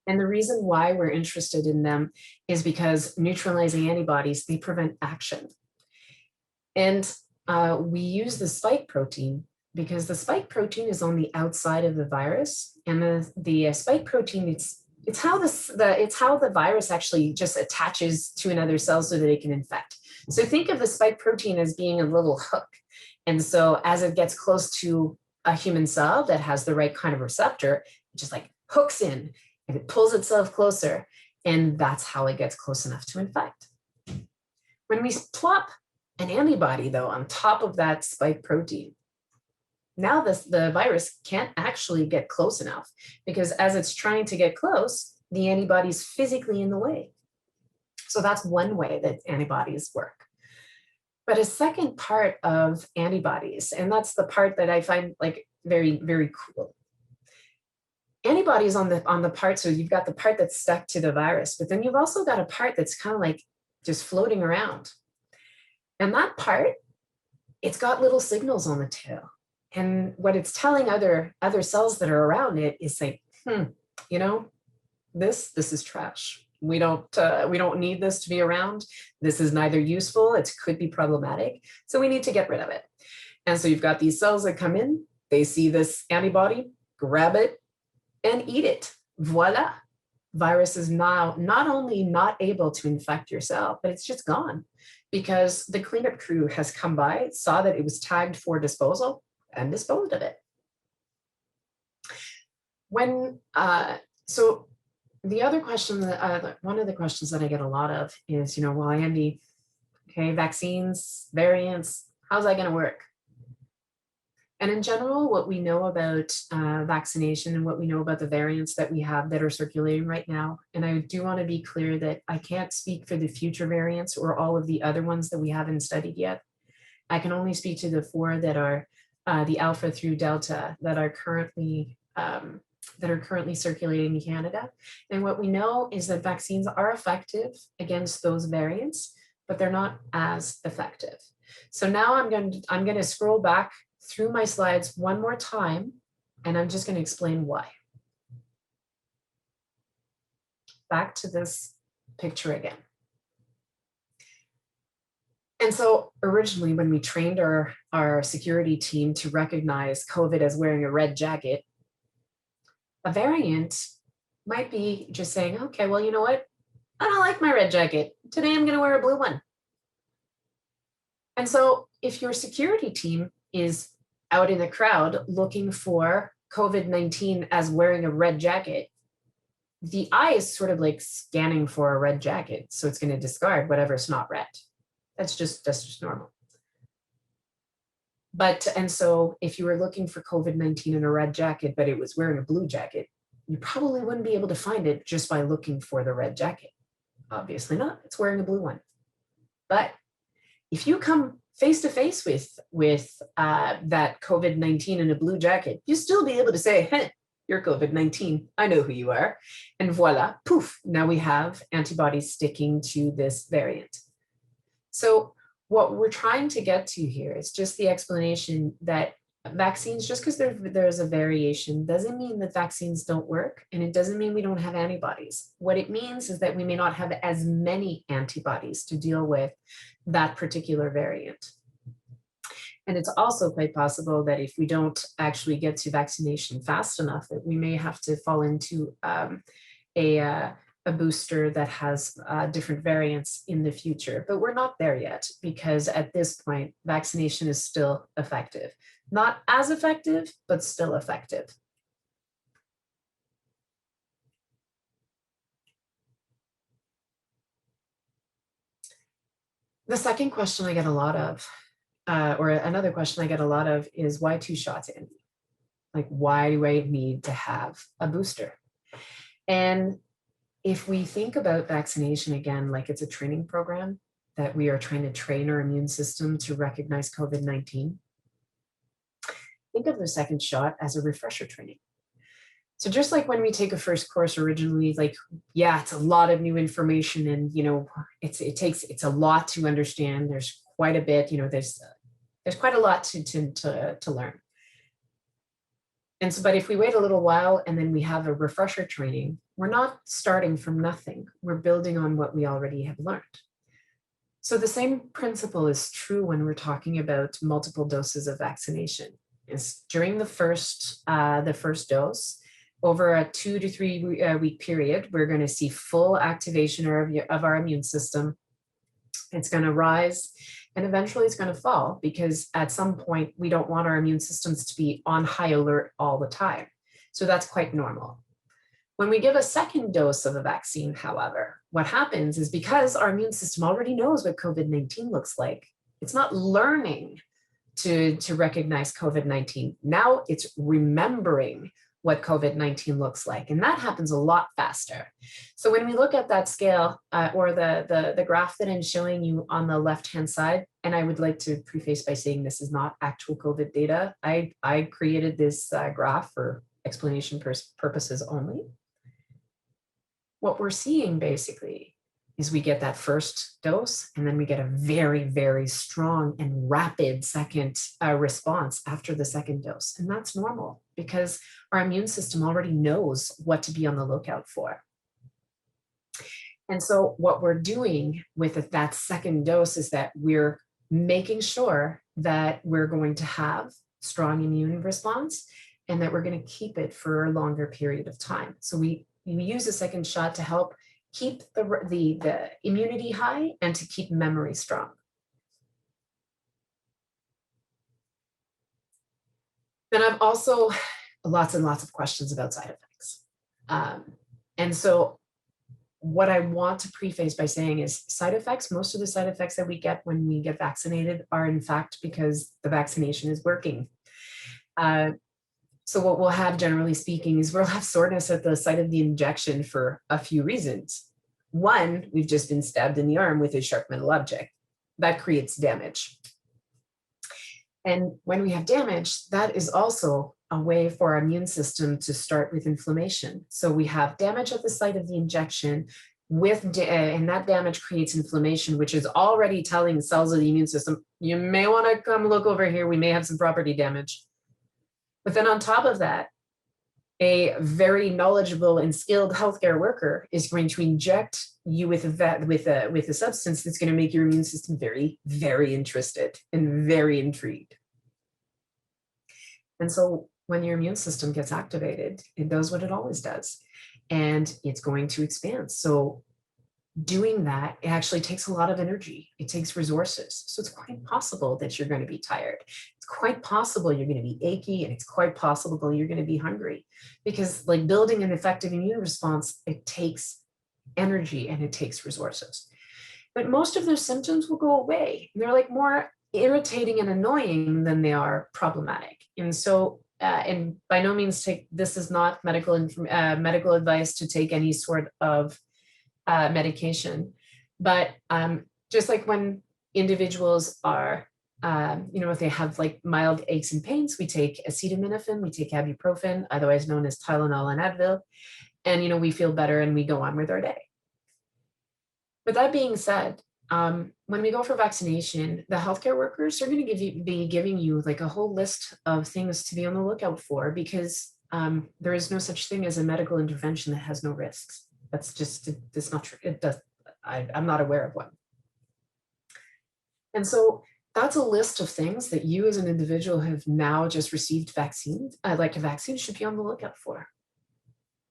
And the reason why we're interested in them is because neutralizing antibodies, they prevent action. And we use the spike protein because the spike protein is on the outside of the virus, and the spike protein, it's how the virus actually just attaches to another cell so that it can infect. So think of the spike protein as being a little hook, and so as it gets close to a human cell that has the right kind of receptor, it just like hooks in and it pulls itself closer, and that's how it gets close enough to infect. When we plop an antibody, though, on top of that spike protein, now the virus can't actually get close enough, because as it's trying to get close, the antibody's physically in the way. So that's one way that antibodies work. But a second part of antibodies, and that's the part that I find like very, very cool. Antibodies on the part, so you've got the part that's stuck to the virus, but then you've also got a part that's kind of like just floating around. And that part, it's got little signals on the tail. And what it's telling other cells that are around it is like, you know, this is trash. We don't need this to be around. This is neither useful, it could be problematic. So we need to get rid of it. And so you've got these cells that come in, they see this antibody, grab it and eat it. Voila. Virus is now not only not able to infect your cell, but it's just gone because the cleanup crew has come by, saw that it was tagged for disposal and disposed of it. So the other question that one of the questions that I get a lot of is, well, Andy, okay, vaccines, variants, how's that going to work? And in general, what we know about vaccination and what we know about the variants that we have that are circulating right now, and I do want to be clear that I can't speak for the future variants or all of the other ones that we haven't studied yet. I can only speak to the 4 that are the Alpha through Delta that are currently circulating in Canada. And what we know is that vaccines are effective against those variants, but they're not as effective. So now I'm going to scroll back through my slides one more time, and I'm just going to explain why. Back to this picture again. And so originally when we trained our security team to recognize COVID as wearing a red jacket, a variant might be just saying, okay, well, you know what? I don't like my red jacket. Today I'm going to wear a blue one. And so if your security team is out in the crowd looking for COVID-19 as wearing a red jacket, the eye is sort of like scanning for a red jacket. So it's going to discard whatever's not red. That's just normal. And so if you were looking for COVID-19 in a red jacket, but it was wearing a blue jacket, you probably wouldn't be able to find it just by looking for the red jacket. Obviously not, it's wearing a blue one. But if you come face to face with that COVID-19 in a blue jacket, you'll still be able to say, hey, you're COVID-19, I know who you are. And voila, poof, now we have antibodies sticking to this variant. So what we're trying to get to here is just the explanation that vaccines, just because there's a variation, doesn't mean that vaccines don't work, and it doesn't mean we don't have antibodies. What it means is that we may not have as many antibodies to deal with that particular variant. And it's also quite possible that if we don't actually get to vaccination fast enough, that we may have to fall into a booster that has different variants in the future. But we're not there yet, because at this point, vaccination is still effective. Not as effective, but still effective. The second question I get a lot of, or another question I get a lot of, is why 2 shots, Andy? Like, why do I need to have a booster? And if we think about vaccination again, like it's a training program that we are trying to train our immune system to recognize COVID-19, think of the second shot as a refresher training. So just like when we take a first course originally, like, yeah, it's a lot of new information, and it's a lot to understand. There's quite a bit, there's quite a lot to learn. And so, but if we wait a little while and then we have a refresher training, we're not starting from nothing. We're building on what we already have learned. So the same principle is true when we're talking about multiple doses of vaccination. Is during the first dose, over a 2 to 3 week period, we're going to see full activation of our immune system. It's going to rise, and eventually it's going to fall, because at some point we don't want our immune systems to be on high alert all the time. So that's quite normal. When we give a second dose of a vaccine, however, what happens is, because our immune system already knows what COVID-19 looks like, it's not learning to recognize COVID-19. Now it's remembering what COVID-19 looks like, and that happens a lot faster. So when we look at that scale, or the graph that I'm showing you on the left-hand side, and I would like to preface by saying this is not actual COVID data. I created this graph for explanation purposes only. What we're seeing basically is we get that first dose, and then we get a very, very strong and rapid second response after the second dose. And that's normal, because our immune system already knows what to be on the lookout for. And so what we're doing with that second dose is that we're making sure that we're going to have strong immune response and that we're going to keep it for a longer period of time. So we use a second shot to help keep the immunity high and to keep memory strong. Then I've also lots and lots of questions about side effects. And so what I want to preface by saying is side effects, most of the side effects that we get when we get vaccinated are in fact because the vaccination is working. So what we'll have, generally speaking, is we'll have soreness at the site of the injection for a few reasons. One, we've just been stabbed in the arm with a sharp metal object. That creates damage. And when we have damage, that is also a way for our immune system to start with inflammation. So we have damage at the site of the injection, and that damage creates inflammation, which is already telling cells of the immune system, you may want to come look over here, we may have some property damage. But then on top of that, a very knowledgeable and skilled healthcare worker is going to inject you with a substance that's going to make your immune system very, very interested and very intrigued. And so when your immune system gets activated, it does what it always does, and it's going to expand. So doing that, it actually takes a lot of energy. It takes resources. So it's quite possible that you're going to be tired. It's quite possible you're going to be achy, and it's quite possible you're going to be hungry, because like building an effective immune response, it takes energy and it takes resources. But most of those symptoms will go away. They're like more irritating and annoying than they are problematic. And so, and by no means this is not medical advice to take any sort of medication, but just like when individuals are, if they have like mild aches and pains, we take acetaminophen, we take ibuprofen, otherwise known as Tylenol and Advil, and we feel better and we go on with our day. But that being said, when we go for vaccination, the healthcare workers are going to be giving you like a whole list of things to be on the lookout for, because there is no such thing as a medical intervention that has no risks. That's not true. I'm not aware of one. And so that's a list of things that you as an individual have now just received vaccines, like a vaccine, should be on the lookout for.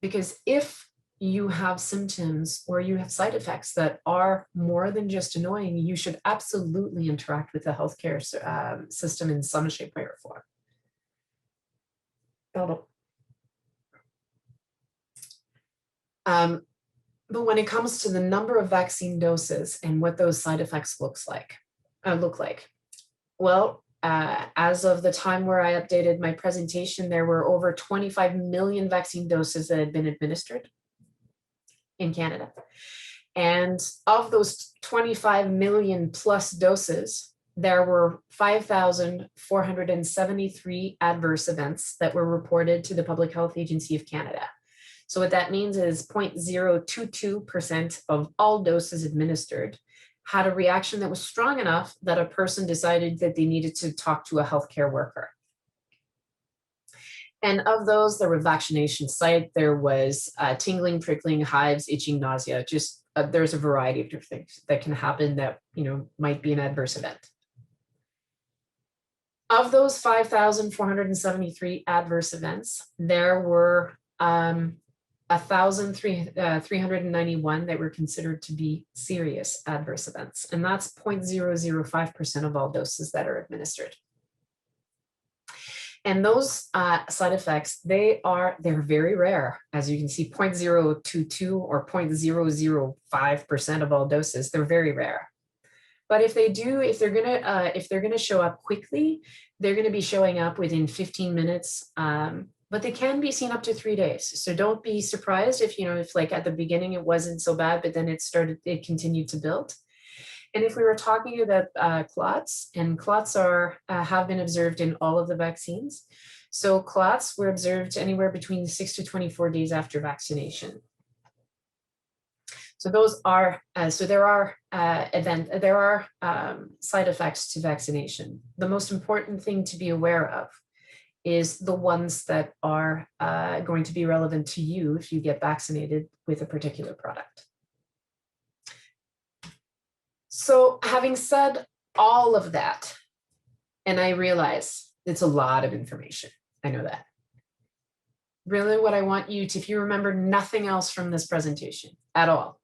Because if you have symptoms or you have side effects that are more than just annoying, you should absolutely interact with the healthcare system in some shape, way, or form. But when it comes to the number of vaccine doses and what those side effects look like, well, as of the time where I updated my presentation, there were over 25 million vaccine doses that had been administered in Canada. And of those 25 million plus doses, there were 5,473 adverse events that were reported to the Public Health Agency of Canada. So what that means is 0.022% of all doses administered had a reaction that was strong enough that a person decided that they needed to talk to a healthcare worker. And of those, there were vaccination site, there was tingling, prickling, hives, itching, nausea, just there's a variety of different things that can happen that might be an adverse event. Of those 5,473 adverse events, there were 1,391 that were considered to be serious adverse events, and that's 0.005% of all doses that are administered. And those side effects, they're very rare. As you can see, 0.022 or 0.005% of all doses, they're very rare. But if they're gonna show up quickly, they're gonna be showing up within 15 minutes. But they can be seen up to 3 days. So don't be surprised if like at the beginning it wasn't so bad, but then it continued to build. And if we were talking about clots, and clots have been observed in all of the vaccines. So clots were observed anywhere between 6 to 24 days after vaccination. So those are, there are side effects to vaccination. The most important thing to be aware of is the ones that are going to be relevant to you if you get vaccinated with a particular product. So having said all of that, and I realize it's a lot of information, I know that. Really what I want you to, if you remember nothing else from this presentation at all,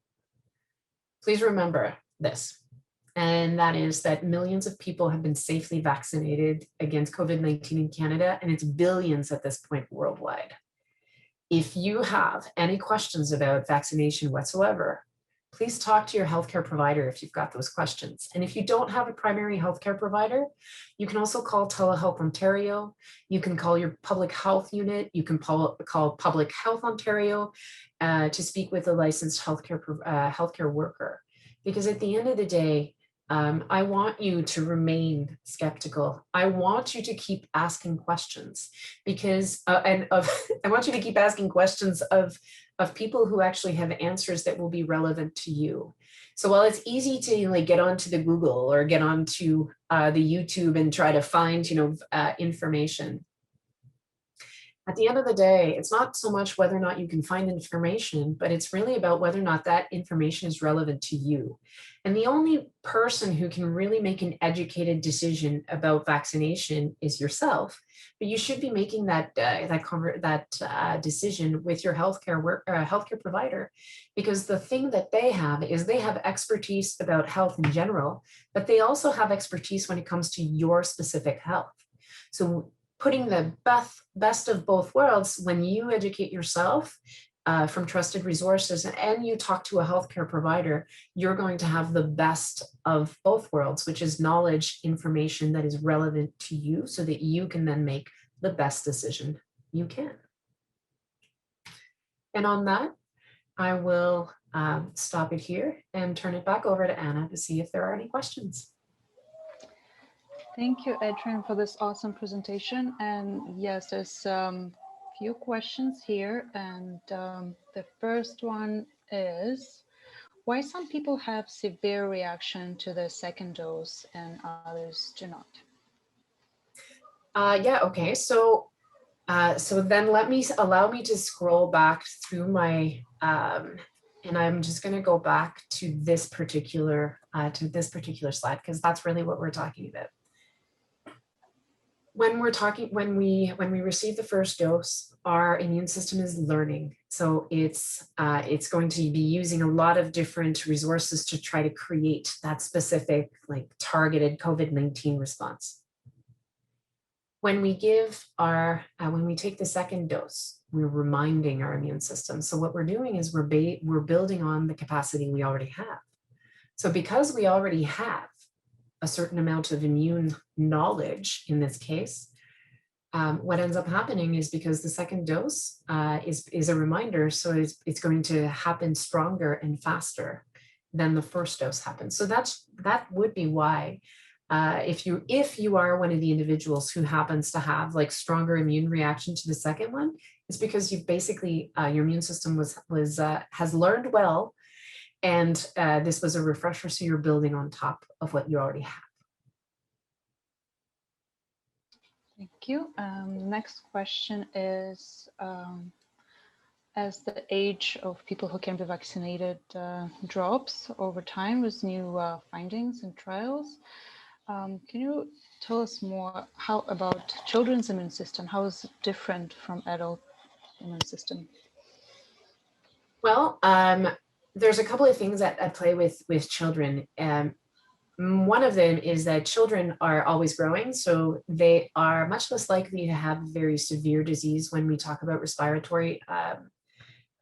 please remember this. And that is that millions of people have been safely vaccinated against COVID-19 in Canada, and it's billions at this point worldwide. If you have any questions about vaccination whatsoever, please talk to your healthcare provider if you've got those questions. And if you don't have a primary healthcare provider, you can also call Telehealth Ontario. You can call your public health unit. You can call Public Health Ontario to speak with a licensed healthcare worker. Because at the end of the day, I want you to remain skeptical. I want you to keep asking questions because, I want you to keep asking questions of people who actually have answers that will be relevant to you. So while it's easy to like get onto the Google or get onto the YouTube and try to find, information, at the end of the day, it's not so much whether or not you can find information, but it's really about whether or not that information is relevant to you. And the only person who can really make an educated decision about vaccination is yourself. But you should be making that decision with your healthcare provider, because the thing that they have is they have expertise about health in general, but they also have expertise when it comes to your specific health. So putting the best of both worlds, when you educate yourself from trusted resources and you talk to a healthcare provider, you're going to have the best of both worlds, which is knowledge, information that is relevant to you so that you can then make the best decision you can. And on that, I will stop it here and turn it back over to Anna to see if there are any questions. Thank you, Adrienne, for this awesome presentation. And yes, there's a few questions here. And the first one is, why some people have severe reaction to the second dose and others do not? Yeah, okay. So then allow me to scroll back through my, and I'm just going to go back to this particular slide, because that's really what we're talking about. When we receive the first dose, our immune system is learning. So it's going to be using a lot of different resources to try to create that specific, like, targeted COVID-19 response. When we when we take the second dose, we're reminding our immune system. So what we're doing is we're building on the capacity we already have. So because we already have a certain amount of immune knowledge in this case, what ends up happening is, because the second dose is a reminder, so it's going to happen stronger and faster than the first dose happened. So that would be why, if you are one of the individuals who happens to have like stronger immune reaction to the second one, it's because you've basically your immune system has learned well. And this was a refresher, so you're building on top of what you already have. Thank you. Next question is, as the age of people who can be vaccinated drops over time with new findings and trials, can you tell us more about children's immune system? How is it different from adult immune system? Well, there's a couple of things at play with children. One of them is that children are always growing, so they are much less likely to have very severe disease when we talk about respiratory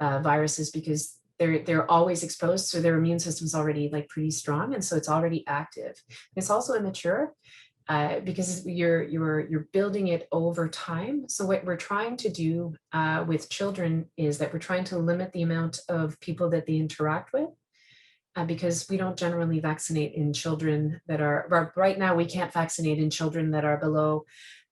viruses, because they're always exposed, so their immune system's already like pretty strong, and so it's already active. It's also immature because you're building it over time. So what we're trying to do with children is that we're trying to limit the amount of people that they interact with. Because we don't generally vaccinate in children that are, right now we can't vaccinate in children that are below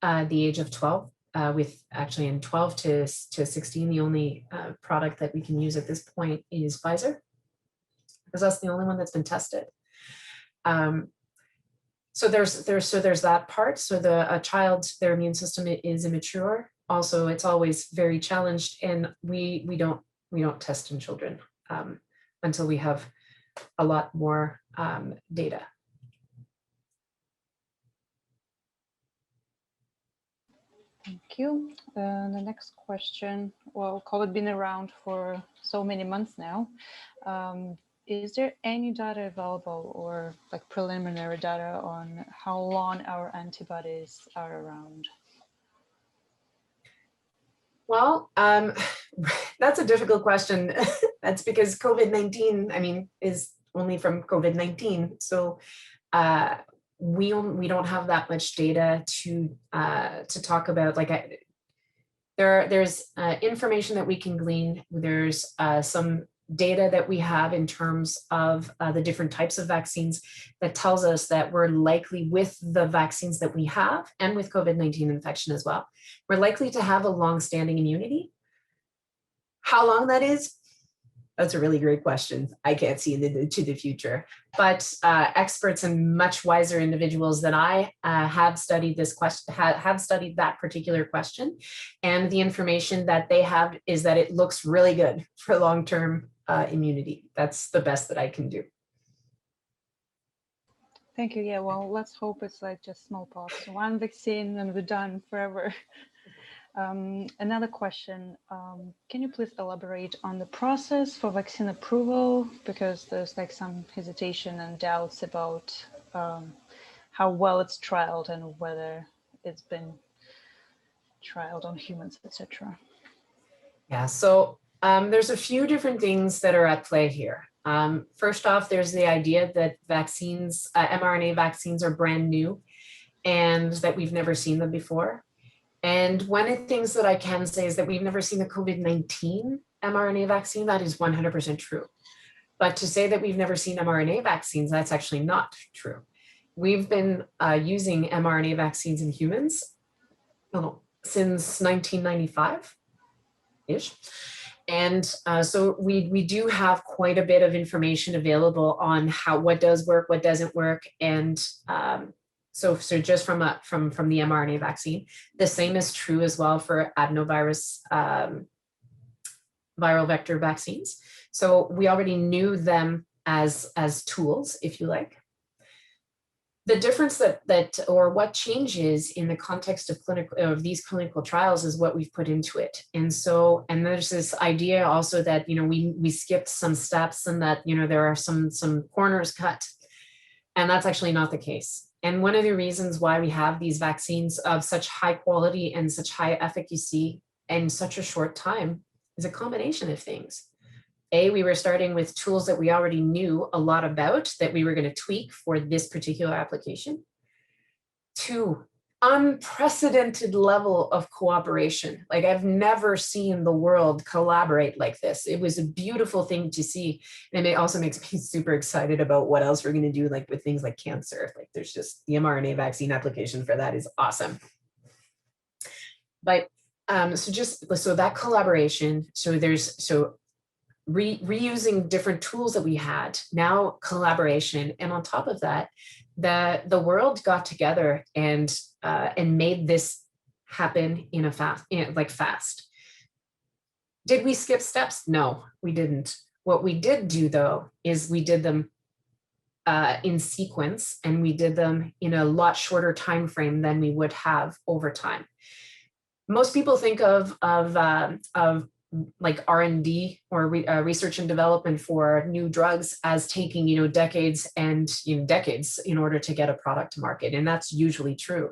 the age of 12, with actually in 12 to 16, the only product that we can use at this point is Pfizer, because that's the only one that's been tested. So there's that part. So a child, their immune system is immature. Also, it's always very challenged, and we don't test in children until we have a lot more data. Thank you. The next question, well, COVID been around for so many months now. Is there any data available or like preliminary data on how long our antibodies are around? Well, that's a difficult question. That's because COVID-19, I mean, is only from COVID-19. So we don't have that much data to talk about. Like there's information that we can glean. There's some data that we have in terms of the different types of vaccines that tells us that we're likely, with the vaccines that we have and with COVID-19 infection as well, we're likely to have a long-standing immunity. How long that is, that's a really great question. I can't see into the future, but experts and much wiser individuals than I have studied this question, have studied that particular question, and the information that they have is that it looks really good for long-term immunity. That's the best that I can do. Thank you. Yeah, well, let's hope it's like just smallpox, one vaccine and we're done forever. Another question, can you please elaborate on the process for vaccine approval? Because there's like some hesitation and doubts about how well it's trialed and whether it's been trialed on humans, etc. Yeah, so there's a few different things that are at play here. First off, there's the idea that vaccines, mRNA vaccines, are brand new and that we've never seen them before. And one of the things that I can say is that we've never seen the COVID-19 mRNA vaccine. That is 100% true. But to say that we've never seen mRNA vaccines, that's actually not true. We've been using mRNA vaccines in humans since 1995-ish. And so we do have quite a bit of information available on what does work, what doesn't work. And so just from the mRNA vaccine, the same is true as well for adenovirus viral vector vaccines. So we already knew them as tools, if you like. The difference or what changes in the context of these clinical trials is what we've put into it. And there's this idea also that, we skipped some steps and that, there are some corners cut, and that's actually not the case. And one of the reasons why we have these vaccines of such high quality and such high efficacy in such a short time is a combination of things. We were starting with tools that we already knew a lot about that we were going to tweak for this particular application. 2, unprecedented level of cooperation. Like, I've never seen the world collaborate like this. It was a beautiful thing to see. And it also makes me super excited about what else we're going to do, like with things like cancer. Like, there's just the mRNA vaccine application for that is awesome. But so that collaboration, reusing different tools that we had, now collaboration, and on top of that, the world got together and made this happen fast. Did we skip steps? No, we didn't. What we did do, though, is we did them in sequence, and we did them in a lot shorter time frame than we would have over time. Most people think of like R&D or research and development for new drugs as taking, decades and decades in order to get a product to market. And that's usually true.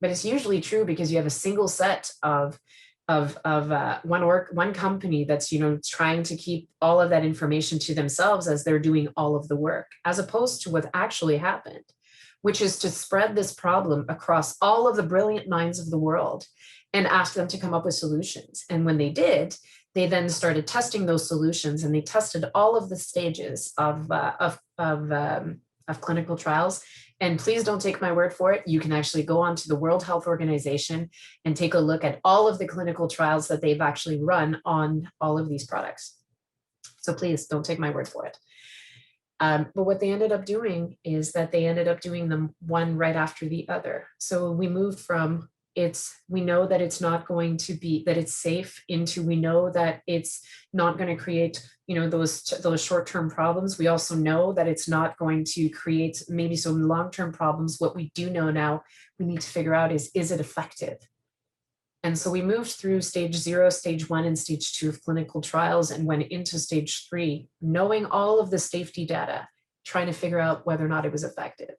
But it's usually true because you have a single set of one company that's, trying to keep all of that information to themselves as they're doing all of the work, as opposed to what actually happened, which is to spread this problem across all of the brilliant minds of the world and ask them to come up with solutions. And when they did, they then started testing those solutions, and they tested all of the stages of clinical trials. And please don't take my word for it. You can actually go onto the World Health Organization and take a look at all of the clinical trials that they've actually run on all of these products. So please don't take my word for it. But what they ended up doing is that they ended up doing them one right after the other. So we moved from we know that it's not going to be, that it's safe, into, we know that it's not going to create, those short-term problems. We also know that it's not going to create maybe some long-term problems. What we do know now, we need to figure out is it effective? And so we moved through stage 0, stage 1, and stage 2 of clinical trials and went into stage 3, knowing all of the safety data, trying to figure out whether or not it was effective.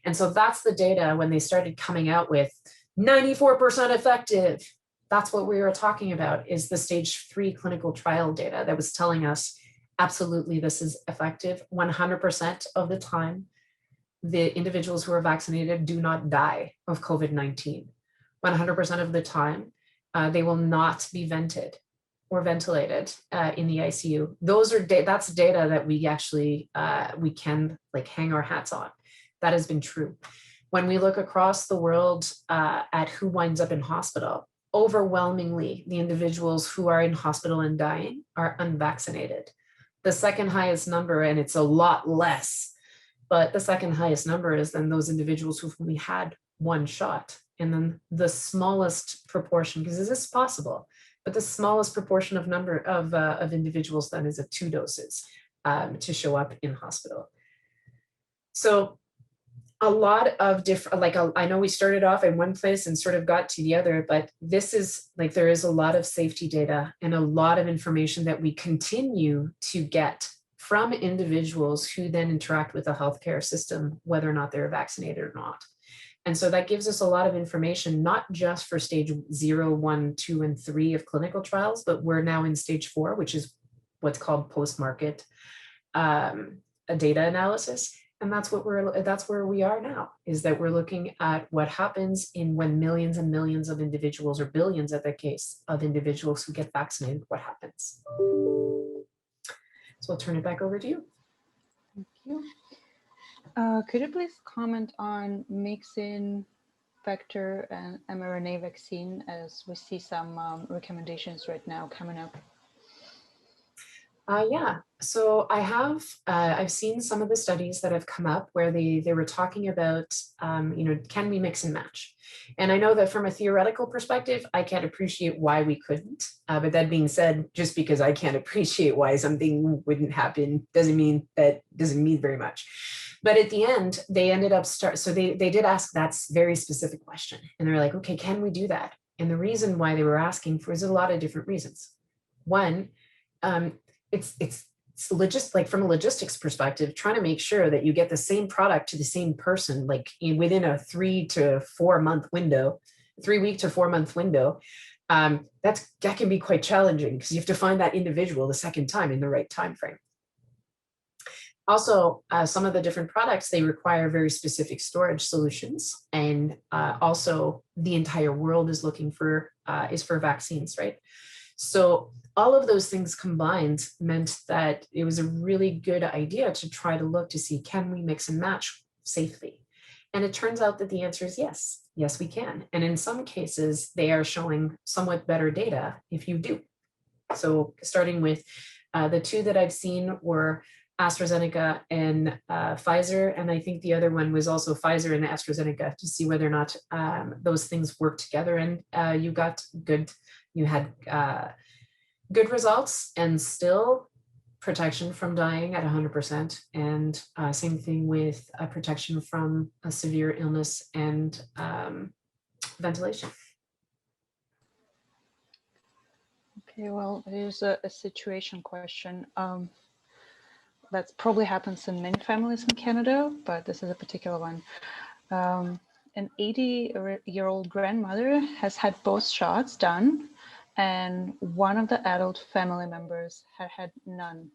And so that's the data when they started coming out with 94% effective. That's what we were talking about, is the stage 3 clinical trial data that was telling us, absolutely, this is effective. 100% of the time, the individuals who are vaccinated do not die of COVID-19. 100% of the time, they will not be vented or ventilated in the ICU. That's data that we actually, we can hang our hats on. That has been true. When we look across the world at who winds up in hospital, overwhelmingly, the individuals who are in hospital and dying are unvaccinated. The second highest number, and it's a lot less, but the second highest number is then those individuals who've only had one shot. And then the smallest proportion, because this is possible, but the smallest proportion of number of individuals then is at 2 doses to show up in hospital. So a lot of different, I know we started off in one place and sort of got to the other, but this is there is a lot of safety data and a lot of information that we continue to get from individuals who then interact with the healthcare system, whether or not they're vaccinated or not. And so that gives us a lot of information, not just for stage 0, 1, 2, and 3 of clinical trials, but we're now in stage 4, which is what's called post-market data analysis. And that's where we are now, is that we're looking at what happens when millions and millions of individuals, or billions at the case of individuals who get vaccinated, what happens. So I'll turn it back over to you. Thank you. Could you please comment on mixing vector and mRNA vaccine, as we see some recommendations right now coming up? Yeah, so I've seen some of the studies that have come up where they were talking about, can we mix and match? And I know that from a theoretical perspective, I can't appreciate why we couldn't. But that being said, just because I can't appreciate why something wouldn't happen doesn't mean very much. But at the end, they ended up so they did ask that very specific question. And they're like, okay, can we do that? And the reason why they were asking for is a lot of different reasons. One, it's from a logistics perspective, trying to make sure that you get the same product to the same person, within a 3 to 4 month window, 3 week to 4 month window. That can be quite challenging, because you have to find that individual the second time in the right time frame. Also, some of the different products, they require very specific storage solutions. And also the entire world is looking for, vaccines, right? So all of those things combined meant that it was a really good idea to try to look to see, can we mix and match safely? And it turns out that the answer is yes. Yes, we can. And in some cases, they are showing somewhat better data if you do. So starting with the 2 that I've seen were AstraZeneca and Pfizer, and I think the other one was also Pfizer and AstraZeneca, to see whether or not those things work together. And you had good results, and still protection from dying at 100%. And same thing with protection from a severe illness and ventilation. Okay, well, here's a situation question. That probably happens in many families in Canada, but this is a particular one. An 80-year-old grandmother has had both shots done, and one of the adult family members had none.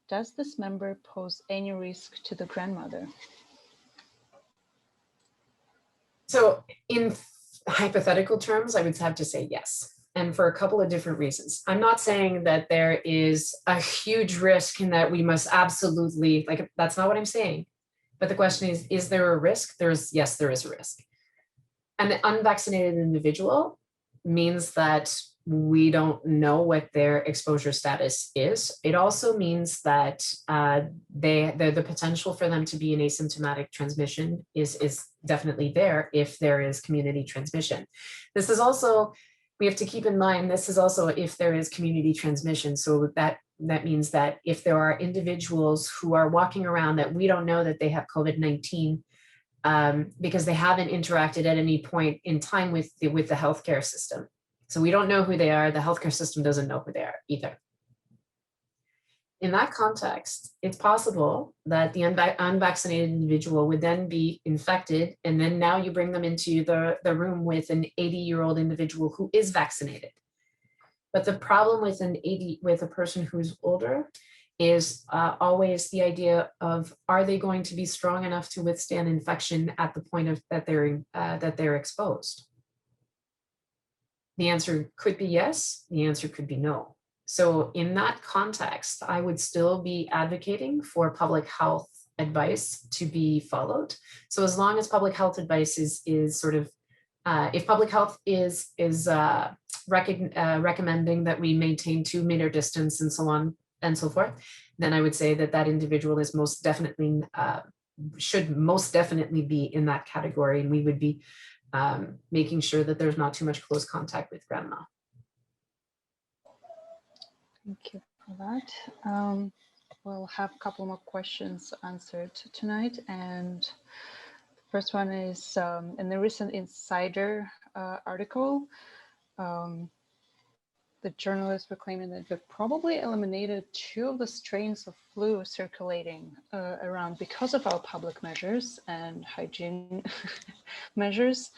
Does this member pose any risk to the grandmother? So in hypothetical terms, I would have to say yes. And for a couple of different reasons. I'm not saying that there is a huge risk and that we must absolutely, that's not what I'm saying. But the question is there a risk? Yes, there is a risk. An unvaccinated individual means that we don't know what their exposure status is. It also means that the potential for them to be an asymptomatic transmission is definitely there if there is community transmission. This is also, we have to keep in mind, this is also if there is community transmission. So that means that if there are individuals who are walking around that we don't know that they have COVID-19 because they haven't interacted at any point in time with the healthcare system. So we don't know who they are. The healthcare system doesn't know who they are either. In that context, it's possible that the unvaccinated individual would then be infected, and then now you bring them into the room with an 80-year-old individual who is vaccinated. But the problem with a person who's older is always the idea of, are they going to be strong enough to withstand infection at the point of that they're exposed? The answer could be yes, the answer could be no. So in that context, I would still be advocating for public health advice to be followed. So as long as public health advice is sort of, if public health is recommending that we maintain 2 meter distance and so on and so forth, then I would say that that individual is most definitely, should most definitely be in that category. And we would be making sure that there's not too much close contact with grandma. Thank you for that. We'll have a couple more questions answered tonight. And the first one is, in the recent Insider article, the journalists were claiming that they probably eliminated 2 of the strains of flu circulating around because of our public measures and hygiene measures.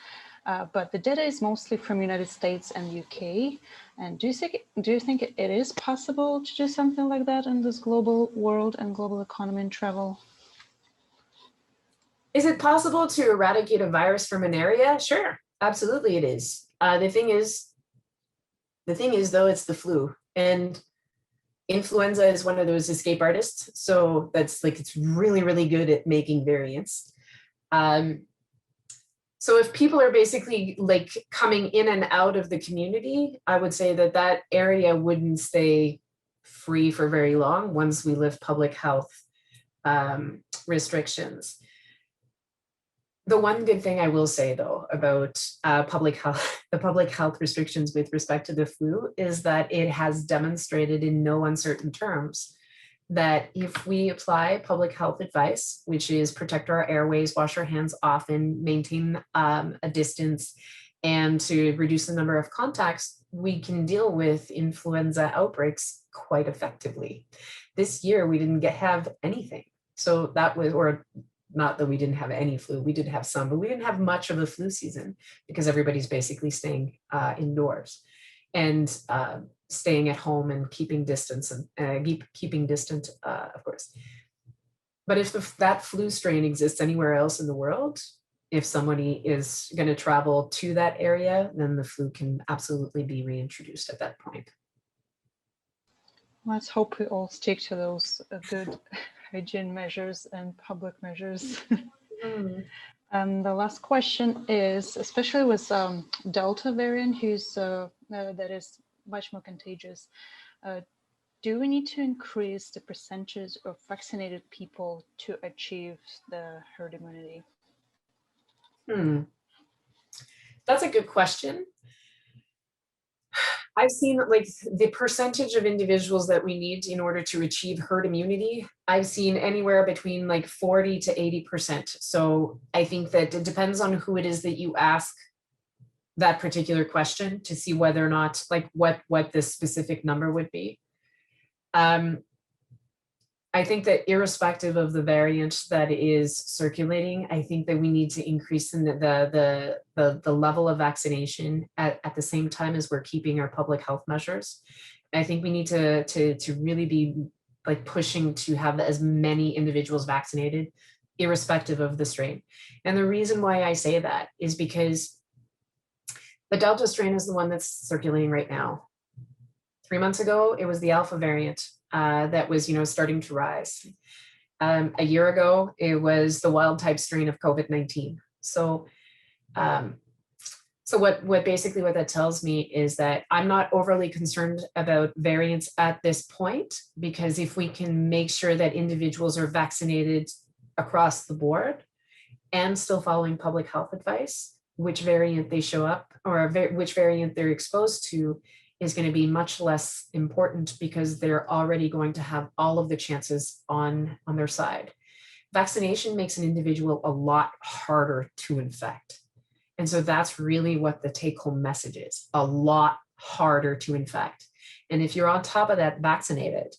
But the data is mostly from United States and UK. And do you think it is possible to do something like that in this global world and global economy and travel? Is it possible to eradicate a virus from an area? Sure, absolutely it is. The thing is though, it's the flu, and influenza is one of those escape artists. So that's like, it's really, really good at making variants. So if people are basically like coming in and out of the community, I would say that that area wouldn't stay free for very long once we lift public health restrictions. The one good thing I will say though about the public health restrictions with respect to the flu is that it has demonstrated in no uncertain terms that if we apply public health advice, which is protect our airways, wash our hands often, maintain a distance, and to reduce the number of contacts, we can deal with influenza outbreaks quite effectively. This year, we didn't have anything. So that was, or not that we didn't have any flu, we did have some, but we didn't have much of a flu season because everybody's basically staying indoors and staying at home and keeping distance and keeping distant, of course. But if that flu strain exists anywhere else in the world, if somebody is going to travel to that area, then the flu can absolutely be reintroduced at that point. Let's hope we all stick to those good hygiene measures and public measures. And the last question is, especially with Delta variant, that is much more contagious, do we need to increase the percentage of vaccinated people to achieve the herd immunity? That's a good question. I've seen like the percentage of individuals that we need in order to achieve herd immunity. I've seen anywhere between like 40 to 80%. So I think that it depends on who it is that you ask that particular question to see whether or not like what this specific number would be. I think that irrespective of the variant that is circulating, I think that we need to increase in the level of vaccination at the same time as we're keeping our public health measures. I think we need to really be like pushing to have as many individuals vaccinated, irrespective of the strain. And the reason why I say that is because the Delta strain is the one that's circulating right now. 3 months ago, it was the Alpha variant that was, starting to rise. A year ago, it was the wild type strain of COVID-19. So, what that tells me is that I'm not overly concerned about variants at this point, because if we can make sure that individuals are vaccinated across the board, and still following public health advice, which variant they show up or which variant they're exposed to is going to be much less important because they're already going to have all of the chances on their side. Vaccination makes an individual a lot harder to infect. And so that's really what the take-home message is, a lot harder to infect. And if you're on top of that vaccinated,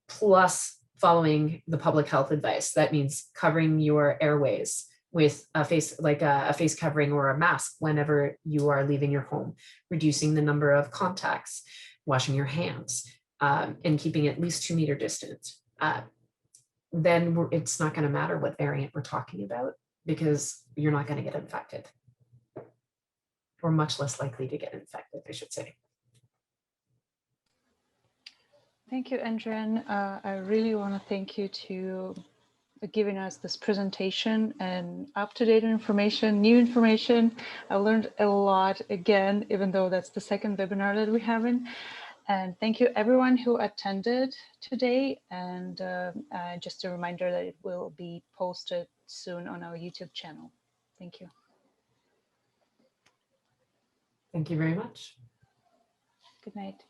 plus following the public health advice, that means covering your airways with a face, like a face covering or a mask whenever you are leaving your home, reducing the number of contacts, washing your hands, and keeping at least 2-meter distance, then it's not going to matter what variant we're talking about because you're not going to get infected, or much less likely to get infected, I should say. Thank you, Andréane. I really want to thank you to giving us this presentation and up-to-date information, new information. I learned a lot again, even though that's the second webinar that we're having. And thank you everyone who attended today. And just a reminder that it will be posted soon on our YouTube channel. Thank you. Thank you very much. Good night.